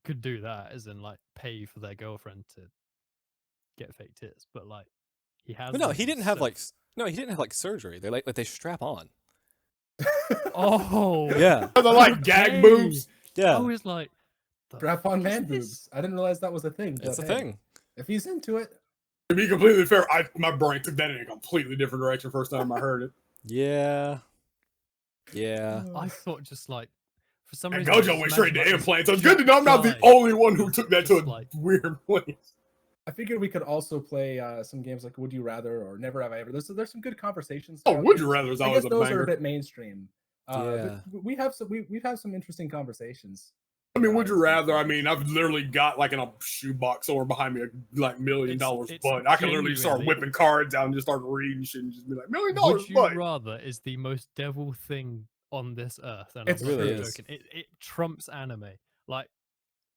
could do that, as in like pay for their girlfriend to get fake tits, but like he has. But no, them he didn't have himself. he didn't have like surgery. They like they strap on. Oh Yeah, They're like gag okay. boobs. yeah, I was like, the strap on fuck man is this? boobs. I didn't realize that was a thing. it's a but hey, thing. If he's into it, To be completely fair, my brain took that in a completely different direction first time I heard it. Yeah, Yeah. I thought just like for some And reason I Gojo just went straight to imagined, like, this implants. So it's good to know I'm not the guy only one who took that to just a like- weird place. I figured we could also play some games like Would You Rather or Never Have I Ever. There's some good conversations. Oh, throughout Would You games. Rather is I always guess a those are banger. a bit mainstream. Yeah. We have we've had some interesting conversations. I mean, Would You Some Rather? I games. mean, I've literally got like in a shoebox somewhere behind me, like $1 million It's bud. I can literally start genuinely- whipping cards out and just start reading shit and just be like, $1 million Would You bud. Rather is the most devil thing on this earth, and It's I'm not really even is. joking. It trumps anime. Like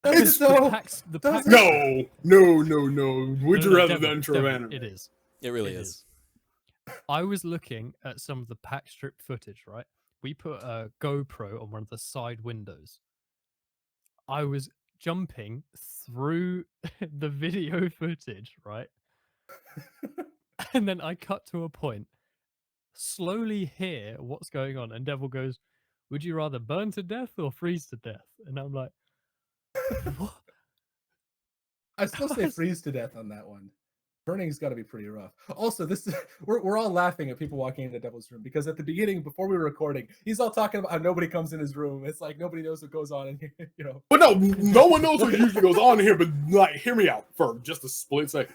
It's the so- packs, the does packs. it? No. Would No, You no, Rather devil, than intro devil, anime? It is. It really It is. I was looking at some of the pack strip footage, right? We put a GoPro on one of the side windows. I was jumping through the video footage, right? And then I cut to a point, slowly hear what's going on, and Devil goes, "Would you rather burn to death or freeze to death?" And I'm like, what? I still say What? freeze to death on that one. Burning's got to be pretty rough. Also, this is we're all laughing at people walking into Devil's room because at the beginning, before we were recording, he's all talking about how nobody comes in his room. It's like nobody knows what goes on in here, you know. But no one knows what usually goes on here. But like, hear me out for just a split second.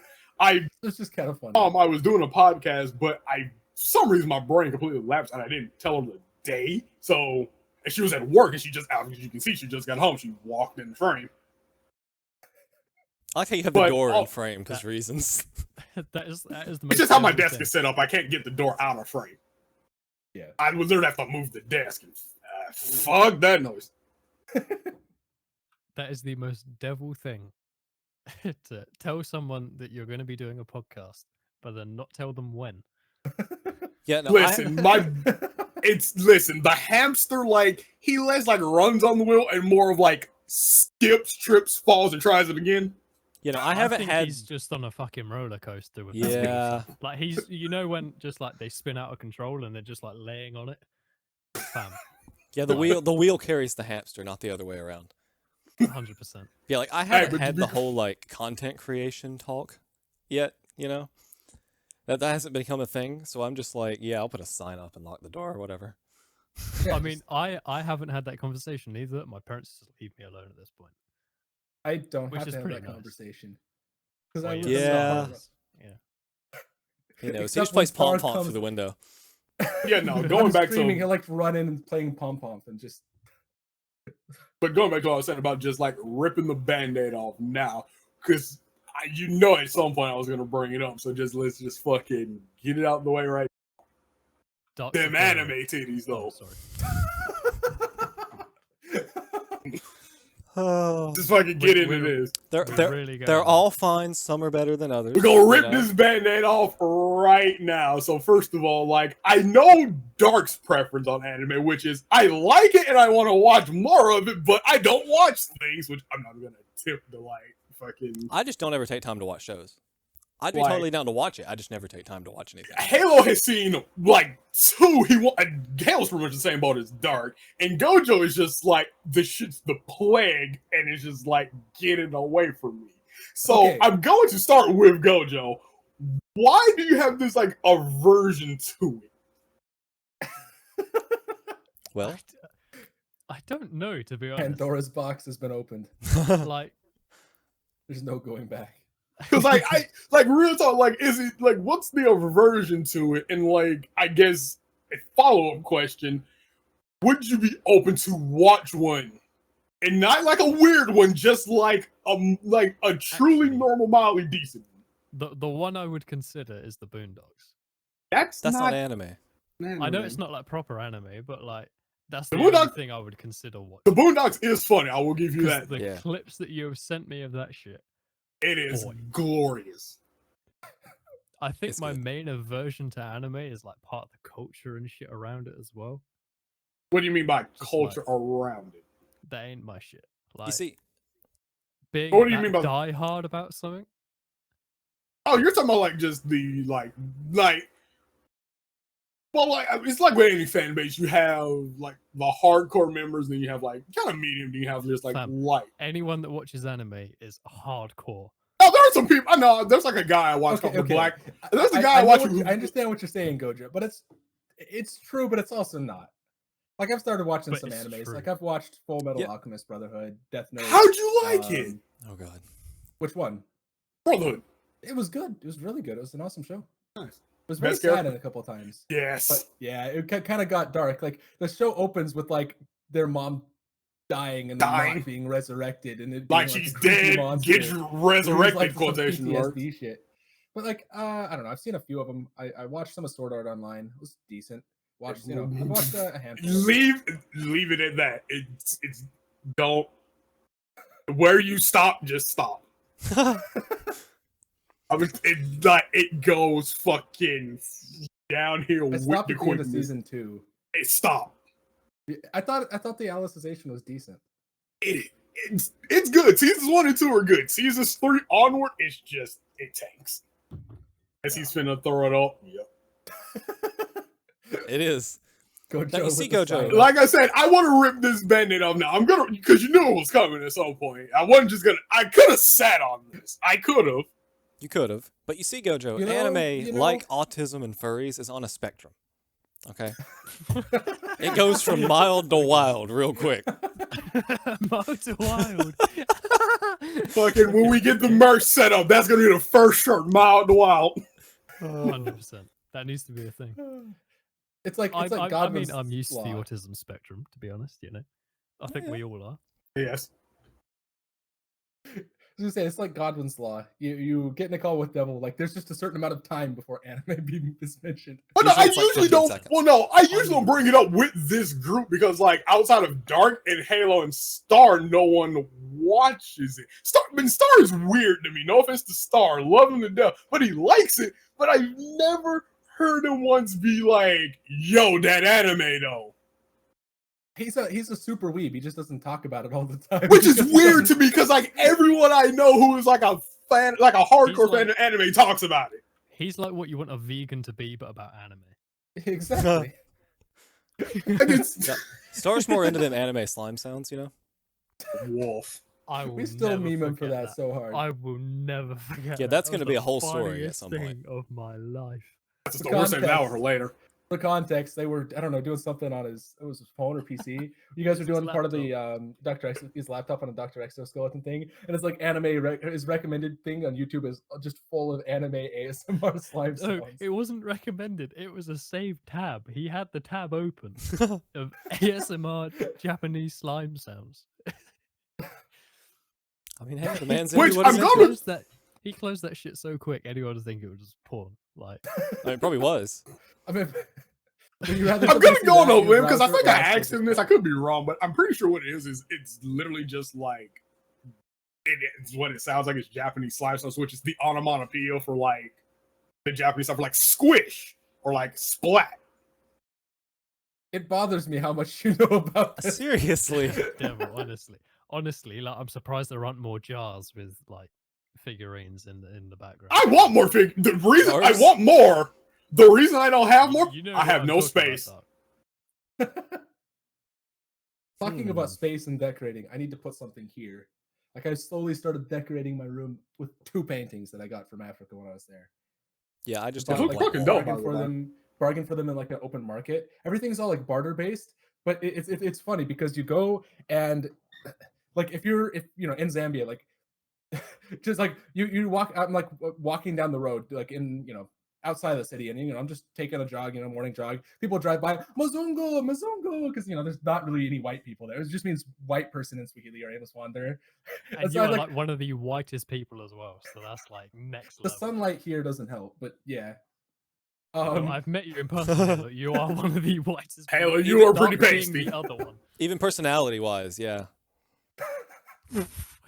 It's just kind of funny. I was doing a podcast, but for some reason my brain completely lapsed and I didn't tell her the day. So and she was at work and she just, as you can see, she just got home. She walked in frame. I like how you have But the door in all- frame because reasons. that is the It's most just how my devil desk thing. is set up. I can't get the door out of frame. Yeah. I would literally have to move the desk. And, fuck that noise. That is the most devil thing. To tell someone that you're going to be doing a podcast, but then not tell them when. Yeah, no. Listen, listen, the hamster, like, he less like runs on the wheel and more of like skips, trips, falls, and tries it again. I haven't think had. He's just on a fucking roller coaster with that Yeah. wheel. Like he's, when just like they spin out of control and they're just like laying on it. Bam, Yeah, the wheel carries the hamster, not the other way around. 100%. Yeah, like I haven't but to had be the cr- whole like content creation talk yet, That hasn't become a thing, so I'm just like, yeah, I'll put a sign up and lock the door or whatever. I mean, I haven't had that conversation either. My parents just leave me alone at this point. I don't Which have is to have pretty that nice. conversation because Well, I yeah, live in Yeah. the house. Yeah. He knows. He Except just plays when pom Star pom comes- through the window. Yeah, no, When going I'm back streaming, to, he'll like run in and playing pom pom and just but going back to what I was saying about just like ripping the band-aid off now, because at some point I was gonna bring it up. So let's just fucking get it out of the way right. Dark Them Sakura. anime titties Oh, though. sorry. Oh, Just fucking get into we're- this. they're We're they're really they're going all fine. Some are better than others. We're gonna you rip know? this band-aid off right now. So first of all, like, I know Dark's preference on anime, which is I like it and I want to watch more of it, but I don't watch things, which I'm not gonna attempt to like fucking. I just don't ever take time to watch shows. I'd be Like- totally down to watch it. I just never take time to watch anything. Halo has seen like two. Halo's pretty much the same boat as Dark, and Gojo is just like this shit's the plague, and it's just like getting away from me. So Okay. I'm going to start with Gojo. Why do you have this like aversion to it? Well, I don't know, to be honest. Pandora's box has been opened. Like, There's no going back. Because like I like real talk, like is it like what's the aversion to it? And like I guess a follow-up question, would you be open to watch one? And not like a weird one, just like a truly Actually- normal, mildly decent one. the one I would consider is the Boondocks. That's not anime. I know it's not like proper anime, but like that's The the only Boondocks- thing I would consider The watching. Boondocks is funny, I will give you 'Cause that. the Yeah. clips that you have sent me of that shit. It is boy. glorious. I think It's my good. main aversion to anime is like part of the culture and shit around it as well. What do you mean by Just culture around it? That ain't my shit. Like You see, being what do you that mean by- die hard about something. Oh, you're talking about like just the like well, like it's like with any fan base, you have like the hardcore members, then you have like kind of medium, then you have just like Fam. light. Anyone that watches anime is hardcore. Oh, there are some people. I know there's like a guy I watch called the Black. There's a guy I know watch what who- I understand what you're saying, Gojo, but it's true, but it's also not. Like I've started watching But some it's animes. true. Like I've watched Full Metal Yeah. Alchemist Brotherhood, Death Note. How'd you like it? Oh god. Which one? Brotherhood. It was good. It was really good. It was an awesome show. Nice. It was very Best sad character? in a couple of times. Yes. But yeah, it kind of got dark. Like the show opens with like their mom dying and then Dying. not being resurrected, and it being, like a she's creepy dead, monster. gets It was, resurrected, like, some quotation marks. PTSD shit. But like, I don't know. I've seen a few of them. I watched some of Sword Art Online. It was decent. Watched, you know, I've watched a handful. Leave it at that. It's don't where you stop, just stop. I was it goes fucking downhill I with stopped the at the end of quickness. season 2. It stopped. I thought the Alicization was decent. It's good. Seasons 1 and 2 are good. Seasons 3 onward, it's just it tanks. As he's finna throw it up. Yep. It is. Gojo Now, you see with the Gojo. side. Like I said, I want to rip this band-aid off now. I'm gonna, because you knew it was coming at some point. I wasn't just gonna. I could have sat on this. I could have. You could have. But you see, Gojo, You know- anime, you know- like autism and furries, is on a spectrum. Okay? It goes from mild to wild real quick. Motor Wild. Fucking when we get the merch set up, that's gonna be the first shirt, mild to wild. 100%. That needs to be a thing. It's like I mean, Godwin's I'm used to the Law. autism spectrum, to be honest. You know, I think Yeah. we all are. Yes. I was gonna say it's like Godwin's Law. You get in a call with Devil, like there's just a certain amount of time before anime is mentioned. But no, I Usually it's like usually 15 don't. seconds. Well, no, I usually don't bring it up with this group because, like, outside of Dark and Halo and Star, no one watches it. Star is weird to me. No offense to Star, love him to death, but he likes it. But I've never heard him once be like, "Yo, that anime though," He's a super weeb. He just doesn't talk about it all the time. which is weird to me because, like, everyone I know who is like a fan, like a hardcore fan like- of anime, talks about it. He's like what you want a vegan to be, but about anime. Exactly. And it's Yeah. Star's more into them anime slime sounds, you know? Wolf. I will We still never meme him for forget that so hard. I will never forget. Yeah, that. that's That was gonna be the a whole story at funniest some point. thing of my life. That's The the worst thing now context. or later. For context, they were, I don't know, doing something on his phone or PC. You guys were His doing part of the Dr. X, his laptop on a Dr. Exoskeleton thing, and it's like his recommended thing on YouTube is just full of anime ASMR slime No, sounds. it wasn't recommended. It was a saved tab. He had the tab open of ASMR Japanese slime sounds. I mean, hey, the man's Which into what I'm he's gonna- into. He closed that shit so quick. Anyone would think it was just porn. Like, I mean, it probably was. I mean, would you rather I'm gonna somebody go on see a that in your limb because I browser think or I actually asked him just this. I watch could be wrong, but I'm pretty sure what it is it's literally just like it's what it sounds like. It's Japanese slime sounds, which is the onomatopoeia for like the Japanese stuff, for like squish or like splat. It bothers me how much you know about this. Seriously. devil, honestly, like I'm surprised there aren't more jars with like figurines in the background. I want more The reason I Ours? want more. The reason I don't have more, You know I what have I'm no talking about, space. Doc. Talking about space and decorating, I need to put something here. Like I slowly started decorating my room with 2 paintings that I got from Africa when I was there. Yeah, I just Bought, got look like, fucking dope. bargain for them. Bargain for them in like an open market. Everything's all like barter based, but it's funny because you go and like if you know in Zambia, like just like you walk out, I'm like walking down the road, like in outside of the city, and I'm just taking a jog, morning jog. People drive by, Mazungo, because there's not really any white people there. It just means white person in Swahili or Amos Wander. And so you're I, like one of the whitest people as well, so that's like next the level. sunlight here doesn't help, but yeah. No, I've met you in person. Halo. You are one of the whitest. Halo, people, you even are pretty Dark being pasty. The other one. even personality wise, yeah. The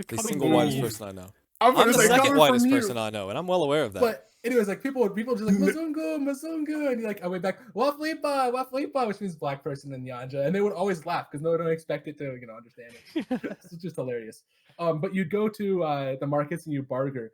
Coming single from whitest you. person I know. I'm I'm gonna the say second coming whitest from you. person I know, and I'm well aware of that. But anyways, like people just like Mazungu, and you're like I went back Waflipa, which means black person in Nyanja, and they would always laugh because no one would expect it to understand it. It's just hilarious. But you'd go to the markets and you barter.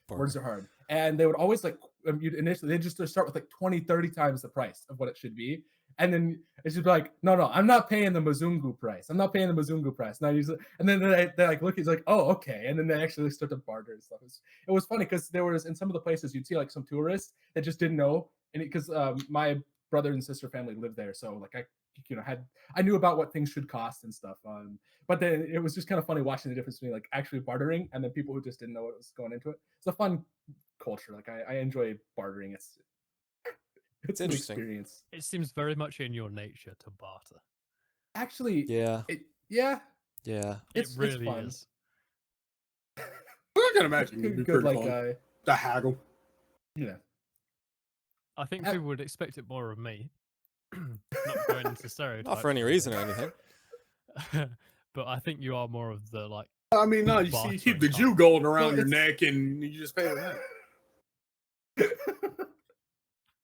Words are hard, and they would always like they just start with like 20-30 times the price of what it should be, and then it's just like no, I'm not paying the Mazungu price. I'm not paying the Mazungu price. And then they like look, it's like oh okay, and then they actually start to barter and stuff. It was funny because there was in some of the places you'd see like some tourists that just didn't know, and because my brother and sister family lived there, so like I I knew about what things should cost and stuff. But then it was just kind of funny watching the difference between like actually bartering and then people who just didn't know what was going into it. It's a fun culture. Like I enjoy bartering. It's an interesting. experience. It seems very much in your nature to barter. Actually, Yeah. yeah, Yeah. it's Really fun. is. I can imagine it'd be Good, pretty like fun to haggle. yeah. I think Uh, people would expect it more of me. Not going into stereotypes. Not for any reason or anything. But I think you are more of the like. I mean, no, you see, keep the bartering Jew type. gold around Well, your it's- neck, and you just pay with that.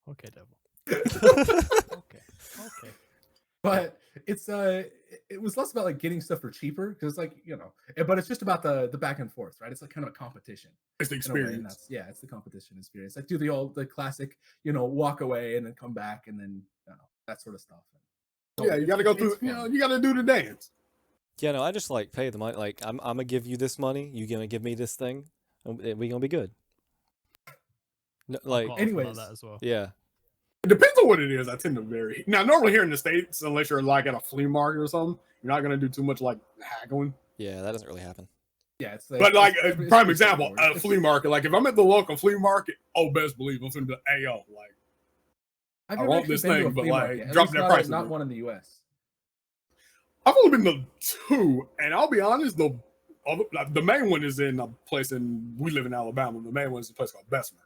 Okay, devil. Okay. Okay. But it's it was less about like getting stuff for cheaper because like but it's just about the back and forth, right? It's like kind of a competition It's the in a way, and experience. it's the competition experience. Like do the classic walk away and then come back and then that sort of stuff. Yeah, you got to go It's through. fun. You got to do the dance. Yeah, no, I just like pay the money. Like I'm gonna give you this money. You gonna give me this thing. We gonna be good. No, I'm like quite often anyways. like that as well. yeah. It depends on what it is. I tend to vary. Now, normally here in the States, unless you're like at a flea market or something, you're not gonna do too much like haggling. Yeah, that doesn't really happen. Yeah, it's But like it's a pretty prime example, straightforward. a flea market. Like if I'm at the local flea market, oh, best believe I'm gonna be like, hey yo, like I've I never want actually this been to a thing, but, flea like, market, at drop least that not price a not bit. one in the U.S. I've only been to two, and I'll be honest, the main one is in a place we live in Alabama. The main one is a place called Bessemer.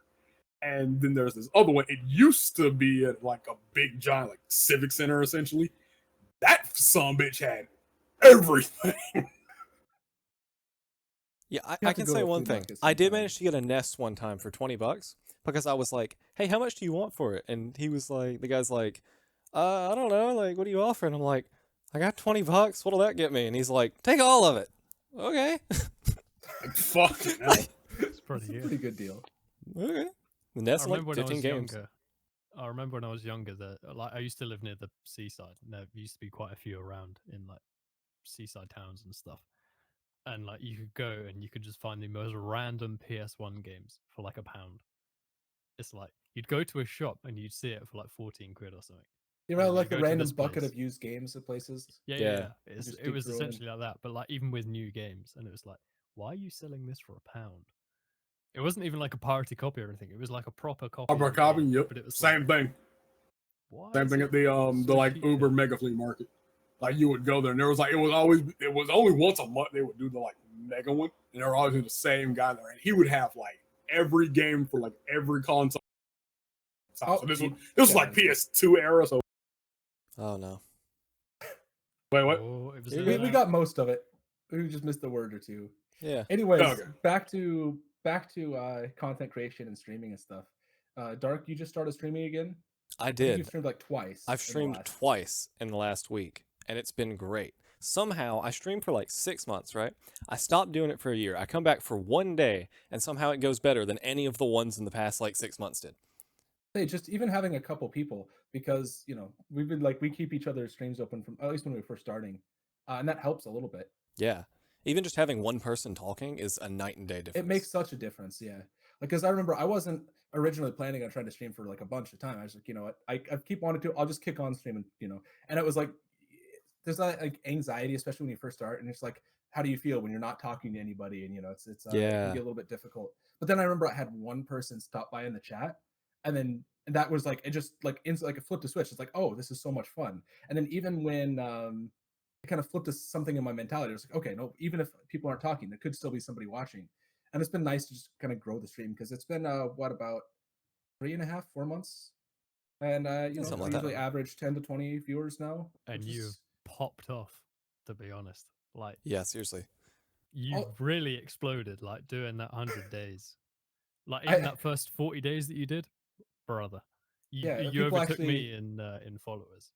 And then there's this other one. It used to be at like a big giant like civic center essentially. That son bitch had everything. Yeah, You I have to can go say to one flea thing. markets I did sometime. manage to get a Nest one time for $20 because I was like, "Hey, how much do you want for it?" And he was like, "The guy's like, I don't know. Like, what do you offer?" And I'm like, "I got $20. What'll that get me?" And he's like, "Take all of it." Okay. Like, fuck. hell. It's pretty It's a good. pretty good deal. Okay. The I Nest like remember when I 15 was games. younger. I remember when I was younger that like I used to live near the seaside, and there used to be quite a few around in like seaside towns and stuff. And like you could go and you could just find the most random PS1 games for like £1. It's like you'd go to a shop and you'd see it for like 14 quid or something. You And know, then like you the go to random this bucket place. of used games at places. Yeah, Yeah. yeah, yeah. just It dig was through 'em. essentially like that, but like even with new games, and it was like, why are you selling this for £1? It wasn't even like a pirated copy or anything. It was like a proper copy. Upper of the copy, game, yep. But it was Same like, thing. why Same is thing it at the so like cheap Uber here? mega flea market. Like you would go there, and there was like it was only once a month they would do the like mega one, and there were always the same guy there, and he would have like every game for like every console. So Oh, this he- was like yeah. PS2 era. So Oh no. wait, what? Oh, it was We- We in, got most of it. We just missed a word or two. Yeah. Anyways, Okay. back to content creation and streaming and stuff. Dark, you just started streaming again? I I think did. you've streamed like twice. I've in the streamed last- twice in the last week, and it's been great. Somehow, I streamed for like 6 months, right? I stopped doing it for a year. I come back for one day, and somehow it goes better than any of the ones in the past like 6 months did. Hey, just even having a couple people because we've been like we keep each other's streams open from at least when we were first starting, and that helps a little bit. Yeah. Even just having one person talking is a night and day difference. It makes such a difference, yeah. Like, because I remember I wasn't originally planning on trying to stream for like a bunch of time. I was like, you know what, I keep wanting to. I'll just kick on streaming, and it was like there's that like anxiety, especially when you first start, and it's like, how do you feel when you're not talking to anybody, and it can Yeah. be a little bit difficult. But then I remember I had one person stop by in the chat, and that was like it just like instantly like it flipped a switch. It's like, oh, this is so much fun. And then even when it kind of flipped to something in my mentality, it was like, okay, no, even if people aren't talking, there could still be somebody watching. And it's been nice to just kind of grow the stream because it's been what about 3.5, 4 months, and Something I like that. usually average 10 to 20 viewers now. and which you is- popped off. To be honest, like Yeah, seriously. you Oh. really exploded, like doing that 100 days, like I- even that first 40 days that you did, brother. You, Yeah, you people overtook actually- me in followers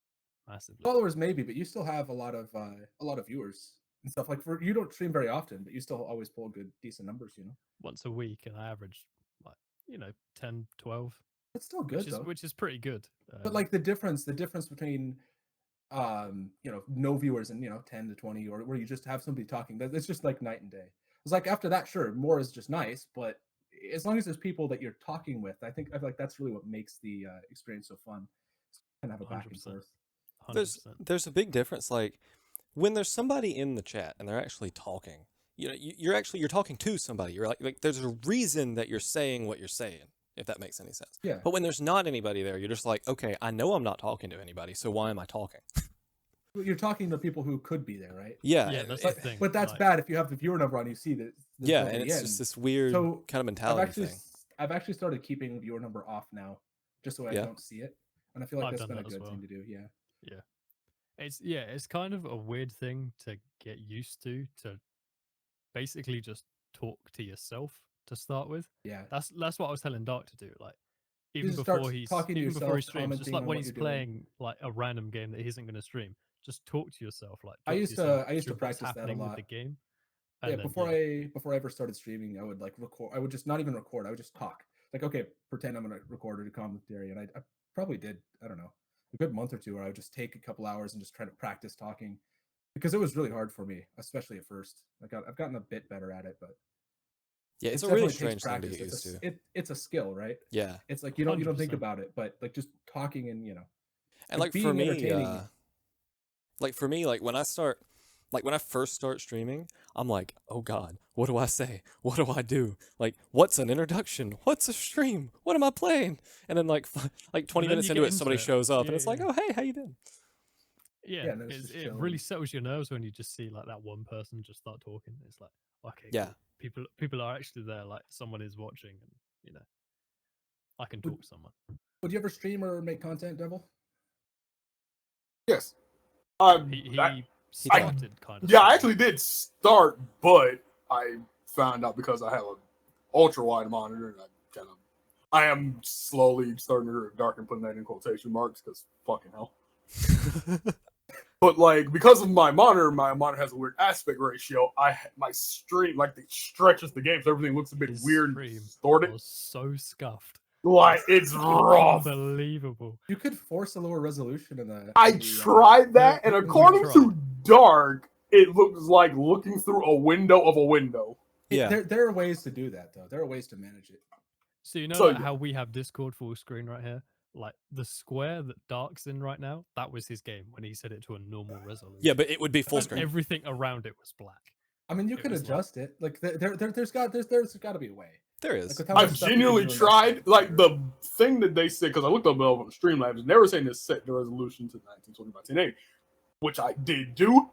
massively. followers maybe, but you still have a lot of viewers and stuff. Like you don't stream very often, but you still always pull good decent numbers. Once a week, and I averaged like 10, 12, It's still good though. which is pretty good. But like the difference between no viewers and 10 to 20, or where you just have somebody talking, it's just like night and day. It's like after that, sure, more is just nice, but as long as there's people that you're talking with, I feel like that's really what makes the experience so fun. Kind of have a back and 100%. forth. 100%. There's a big difference. Like when there's somebody in the chat and they're actually talking, you know, you're talking to somebody. You're like there's a reason that you're saying what you're saying, if that makes any sense. Yeah. But when there's not anybody there, you're just like, okay, I know I'm not talking to anybody, so why am I talking? You're talking to people who could be there, right? Yeah, Yeah, that's it- the thing. But that's like, bad if you have the viewer number on. You see that. there's yeah, nobody and it's in. just this weird So, kind of I've mentality actually thing. I've actually started keeping viewer number off now, just so I Yeah. don't see it, and I feel like I've that's done been a that as good well. thing to do. Yeah. It's kind of a weird thing to get used to basically just talk to yourself to start with. Yeah. That's what I was telling Dark to do. Like You even just start before he's talking to even before he yourself, streams, just commenting like on when what he's you're doing. playing like a random game that he isn't going to stream, just talk to yourself. Like I talk used yourself to through what's practice that a happening with lot. the game. Yeah, And then, before I ever started streaming, I would like record. I would just not even record. I would just talk. Like, okay, pretend I'm gonna record or do commentary, and I probably did. I don't know, a good month or two where I would just take a couple hours and just try to practice talking, because it was really hard for me, especially at first. I've gotten a bit better at it, but Yeah, it's it a really definitely takes strange thing to practice. get used to. It's a skill, right? Yeah, It's like you don't think 100%. about it, but like just talking and and like like for being me, entertaining. like when I first start streaming, I'm like, oh god, what do I say? What do I do? Like, what's an introduction? What's a stream? What am I playing? And then like 20 then minutes you into get it, somebody into it. shows up, and Yeah, it's like, yeah. oh hey, how you doing? Yeah, and then it's just it really chilling. settles your nerves when you just see like that one person just start talking. It's like, okay, Yeah. cool. People are actually there. Like someone is watching, and I can talk to someone. Would you ever stream or make content, Devil? Yes. He I- started kind of. Yeah, I actually did start, but I found out because I have an ultra wide monitor, and I am slowly starting to dark and putting that in quotation marks because fucking hell. But like because of my monitor has a weird aspect ratio. My stream like it stretches the game, so everything looks a bit His weird and stream distorted. was so scuffed. Like it's rough. Unbelievable. You could force a lower resolution in the. I in the, tried that, and we according tried. to Dark, it looks like looking through a window of a window. Yeah. There are ways to do that though. There are ways to manage it. So you know So, like yeah. how we have Discord full screen right here? Like the square that Dark's in right now, that was his game when he set it to a normal resolution. Yeah, but it would be full And screen. everything around it was black. I mean, you It could was like- adjust it. Like there's got to be a way. There Like, is. with how much I've stuff you genuinely do in that tried. game, Like sure. the thing that they said, because I looked up on Streamlabs, and they were saying to set the resolution to 1920 by 1080, which I did do.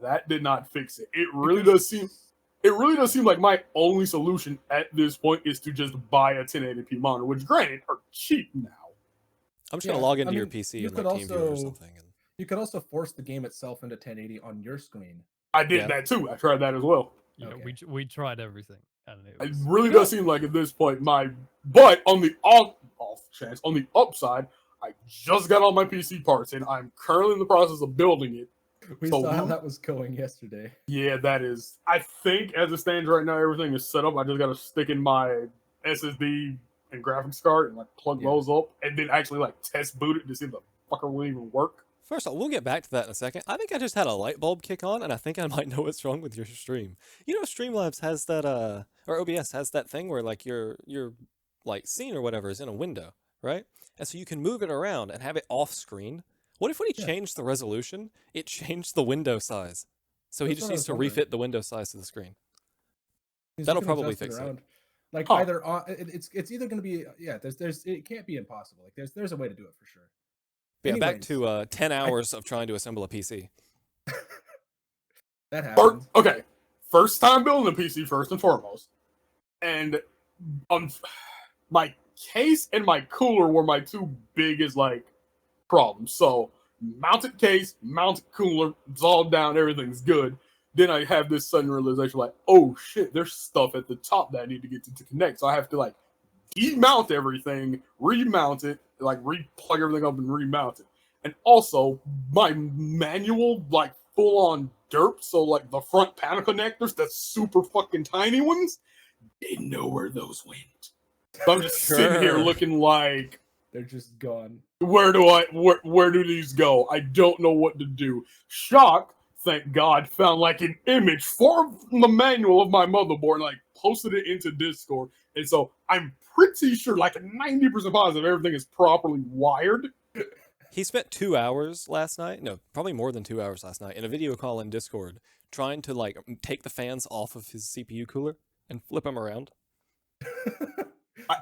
That did not fix it. It really does seem like my only solution at this point is to just buy a 1080p monitor, which granted are cheap now. I'm just gonna Yeah, log I into your mean, PC you and could like TeamViewer or also- something. And You could also force the game itself into 1080 on your screen. I did Yeah. that too. I tried that as well. You know, Okay. we tried everything, and it It was really does seem like at this point but on the off chance, on the upside, I just got all my PC parts and I'm currently in the process of building it. We So saw how who- that was going yesterday. Yeah, that is. I think as it stands right now, everything is set up. I just got to stick in my SSD and graphics card and like plug Yeah. those up, and then actually like test boot it to see if the fucker will even work. first of all, we'll get back to that in a second. I think I just had a light bulb kick on, and I think I might know what's wrong with your stream. You know, Streamlabs has that, or OBS has that thing where like your like scene or whatever is in a window, right? And so you can move it around and have it off screen. What if when he Yeah. changed the resolution, it changed the window size? So he That's just what I needs was to wondering. refit the window size to the screen. 'Cause you That'll can probably adjust fix it. around. Like Huh. either on, it's either going to be there's it can't be impossible. Like there's a way to do it for sure. But yeah, back Anyways, to 10 hours of trying to assemble a PC. that happens. Okay, first time building a PC first and foremost, and my case and my cooler were my two biggest like problems. So mounted case, mounted cooler, it's all down, everything's good. Then I have this sudden realization like, oh shit, there's stuff at the top that I need to get to connect. So I have to like demount everything, remount it, like re-plug everything up and remount it. And also my manual, like full on derp, so like the front panel connectors, the super fucking tiny ones, didn't know where those went. So I'm just sitting here Sure. looking like, They're just gone. where do these go? I don't know what to do. Shock, thank God, found like an image for the manual of my motherboard and like posted it into Discord. And so I'm pretty sure, like 90% positive, everything is properly wired. He spent 2 hours last night. No, probably more than 2 hours last night in a video call in Discord, trying to like take the fans off of his CPU cooler and flip them around.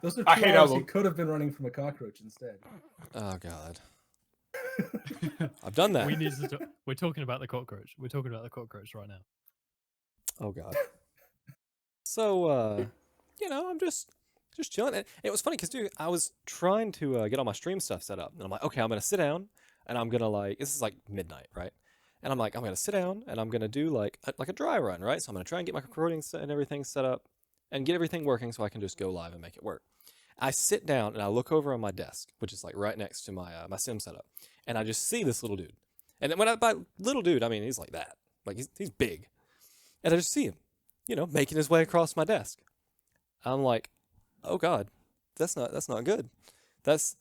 Those are I 2 hate hours how he could have been running from a cockroach instead. Oh God, I've done that. We're talking about the cockroach. We're talking about the cockroach right now. Oh God. So, I'm just chilling. And it was funny because, dude, I was trying to get all my stream stuff set up, and I'm like, okay, I'm gonna sit down, and I'm gonna this is like midnight, right? And I'm like, I'm gonna sit down, and I'm gonna do like a dry run, right? So I'm gonna try and get my recording and everything set up, and get everything working, so I can just go live and make it work. I sit down and I look over on my desk, which is like right next to my my sim setup, and I just see this little dude. And then by little dude, I mean he's like that, like he's big, and I just see him, making his way across my desk. I'm like, oh God, that's not good. That's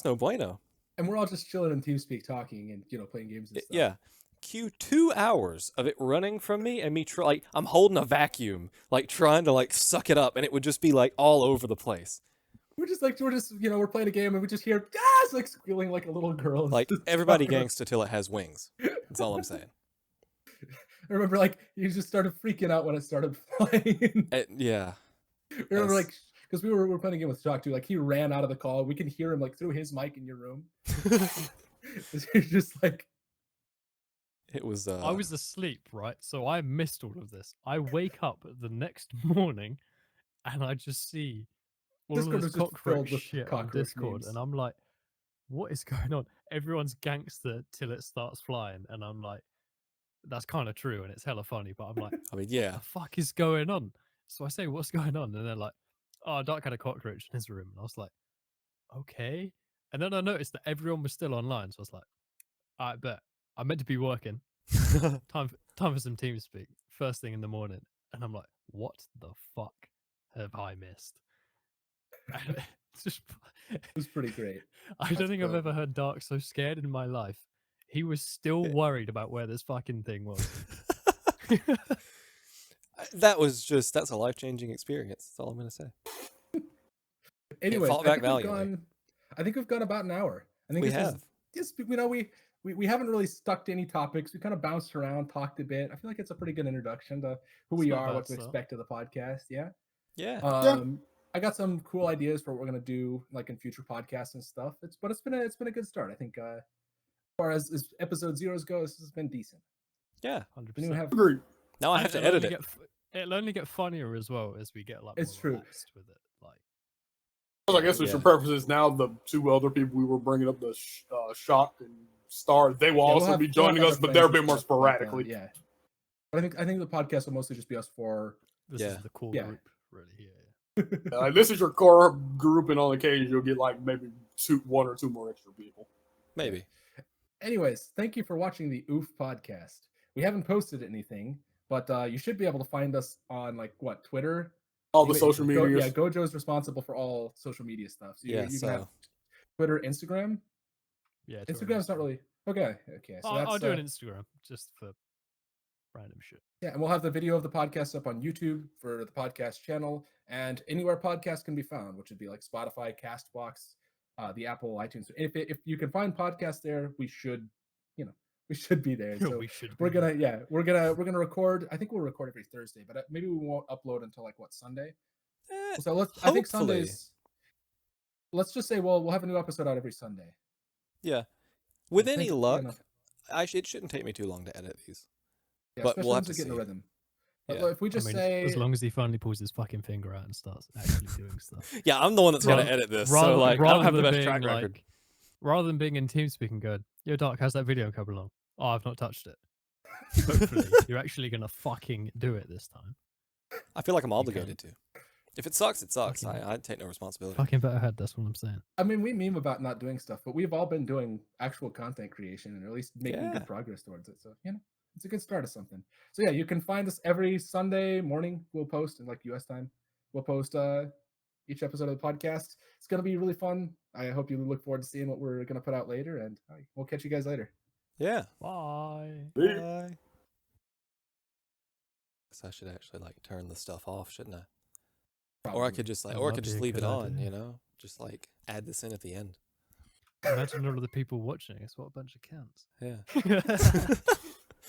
no bueno. And we're all just chilling in TeamSpeak talking and playing games and stuff. Yeah. Cue 2 hours of it running from me and me like I'm holding a vacuum, like trying to like suck it up, and it would just be like all over the place. We're just we're playing a game and we just hear it's like squealing like a little girl. Like everybody gangsta till it has wings. That's all I'm saying. I remember like you just started freaking out when it started playing. Yeah. I remember like because we were playing a game with Shock too. Like he ran out of the call. We can hear him like through his mic in your room. You're just like. It was. I was asleep, right? So I missed all of this. I wake up the next morning, and I just see all Discord of is this just filled cockroach with shit on cockroach Discord, memes. and I'm like, "What is going on?" Everyone's gangster till it starts flying, and I'm like, "That's kind of true, and it's hella funny." But I'm like, I mean, yeah. "What the fuck is going on?" So I say, "What's going on?" And they're like, "Oh, Dark had a cockroach in his room," and I was like, "Okay." And then I noticed that everyone was still online, so I was like, "I bet I'm meant to be working." Time for some TeamSpeak first thing in the morning, and I'm like, what the fuck have I missed? And it's just, It was pretty great. I don't think I've ever heard Dark so scared in my life. He was still worried about where this fucking thing was. That's a life-changing experience. That's all I'm gonna say. Anyway, fought back valiantly. I think we've gone about an hour. I think We this have. is just we haven't really stuck to any topics. We kind of bounced around, talked a bit. I feel like it's a pretty good introduction to who It's we not are, bad what to stuff. expect of the podcast. Yeah. Yeah. I got some cool ideas for what we're gonna do, like in future podcasts and stuff. It's been a good start. I think as far as episode zeros go, this has been decent. Yeah. 100%. Agreed. Now I have to edit it. It'll only get funnier as well as we get like It's more true. relaxed with it. Like, I guess we should preface now the two other people we were bringing up, the Shock and Star. They will also be joining us, but they're a bit more sporadically. Yeah. But I think the podcast will mostly just be us four. this is the core group, really. Yeah. This is your core group, and on occasion you'll get like maybe one or two more extra people. Maybe. Anyways, thank you for watching the OOF podcast. We haven't posted anything, but you should be able to find us on Twitter, All the social media. Yeah, Gojo's responsible for all social media stuff. So you can have Twitter, Instagram. Yeah, Instagram's not really okay. So I'll do an Instagram just for random shit. Yeah, and we'll have the video of the podcast up on YouTube for the podcast channel and anywhere podcasts can be found, which would be like Spotify, Castbox, the Apple iTunes. If you can find podcasts there, we should be there. So we're gonna record. I think we'll record every Thursday, but maybe we won't upload until Sunday. So I think Sundays. Let's just say we'll have a new episode out every Sunday. Yeah, with any luck, it shouldn't take me too long to edit these. Yeah, but we'll have to get in a rhythm. But Yeah. if we just say, as long as he finally pulls his fucking finger out and starts actually doing stuff. Yeah, I'm the one that's gonna edit this. So I don't have the best track record. Rather than being in TeamSpeak and going, "Yo, Dark, how's that video coming along?" Oh, I've not touched it. Hopefully, you're actually gonna fucking do it this time. I feel like I'm obligated to. If it sucks, it sucks. I take no responsibility. Fucking better head. That's what I'm saying. I mean, we meme about not doing stuff, but we've all been doing actual content creation and at least making good progress towards it. So it's a good start of something. So yeah, you can find us every Sunday morning. We'll post in US time. We'll post each episode of the podcast. It's gonna be really fun. I hope you look forward to seeing what we're gonna put out later, and we'll catch you guys later. Yeah. Bye. Bye. So I should actually turn the stuff off, shouldn't I? Probably. Or I could just leave it on, just add this in at the end. Imagine all of the people watching us. What a bunch of cunts. Yeah.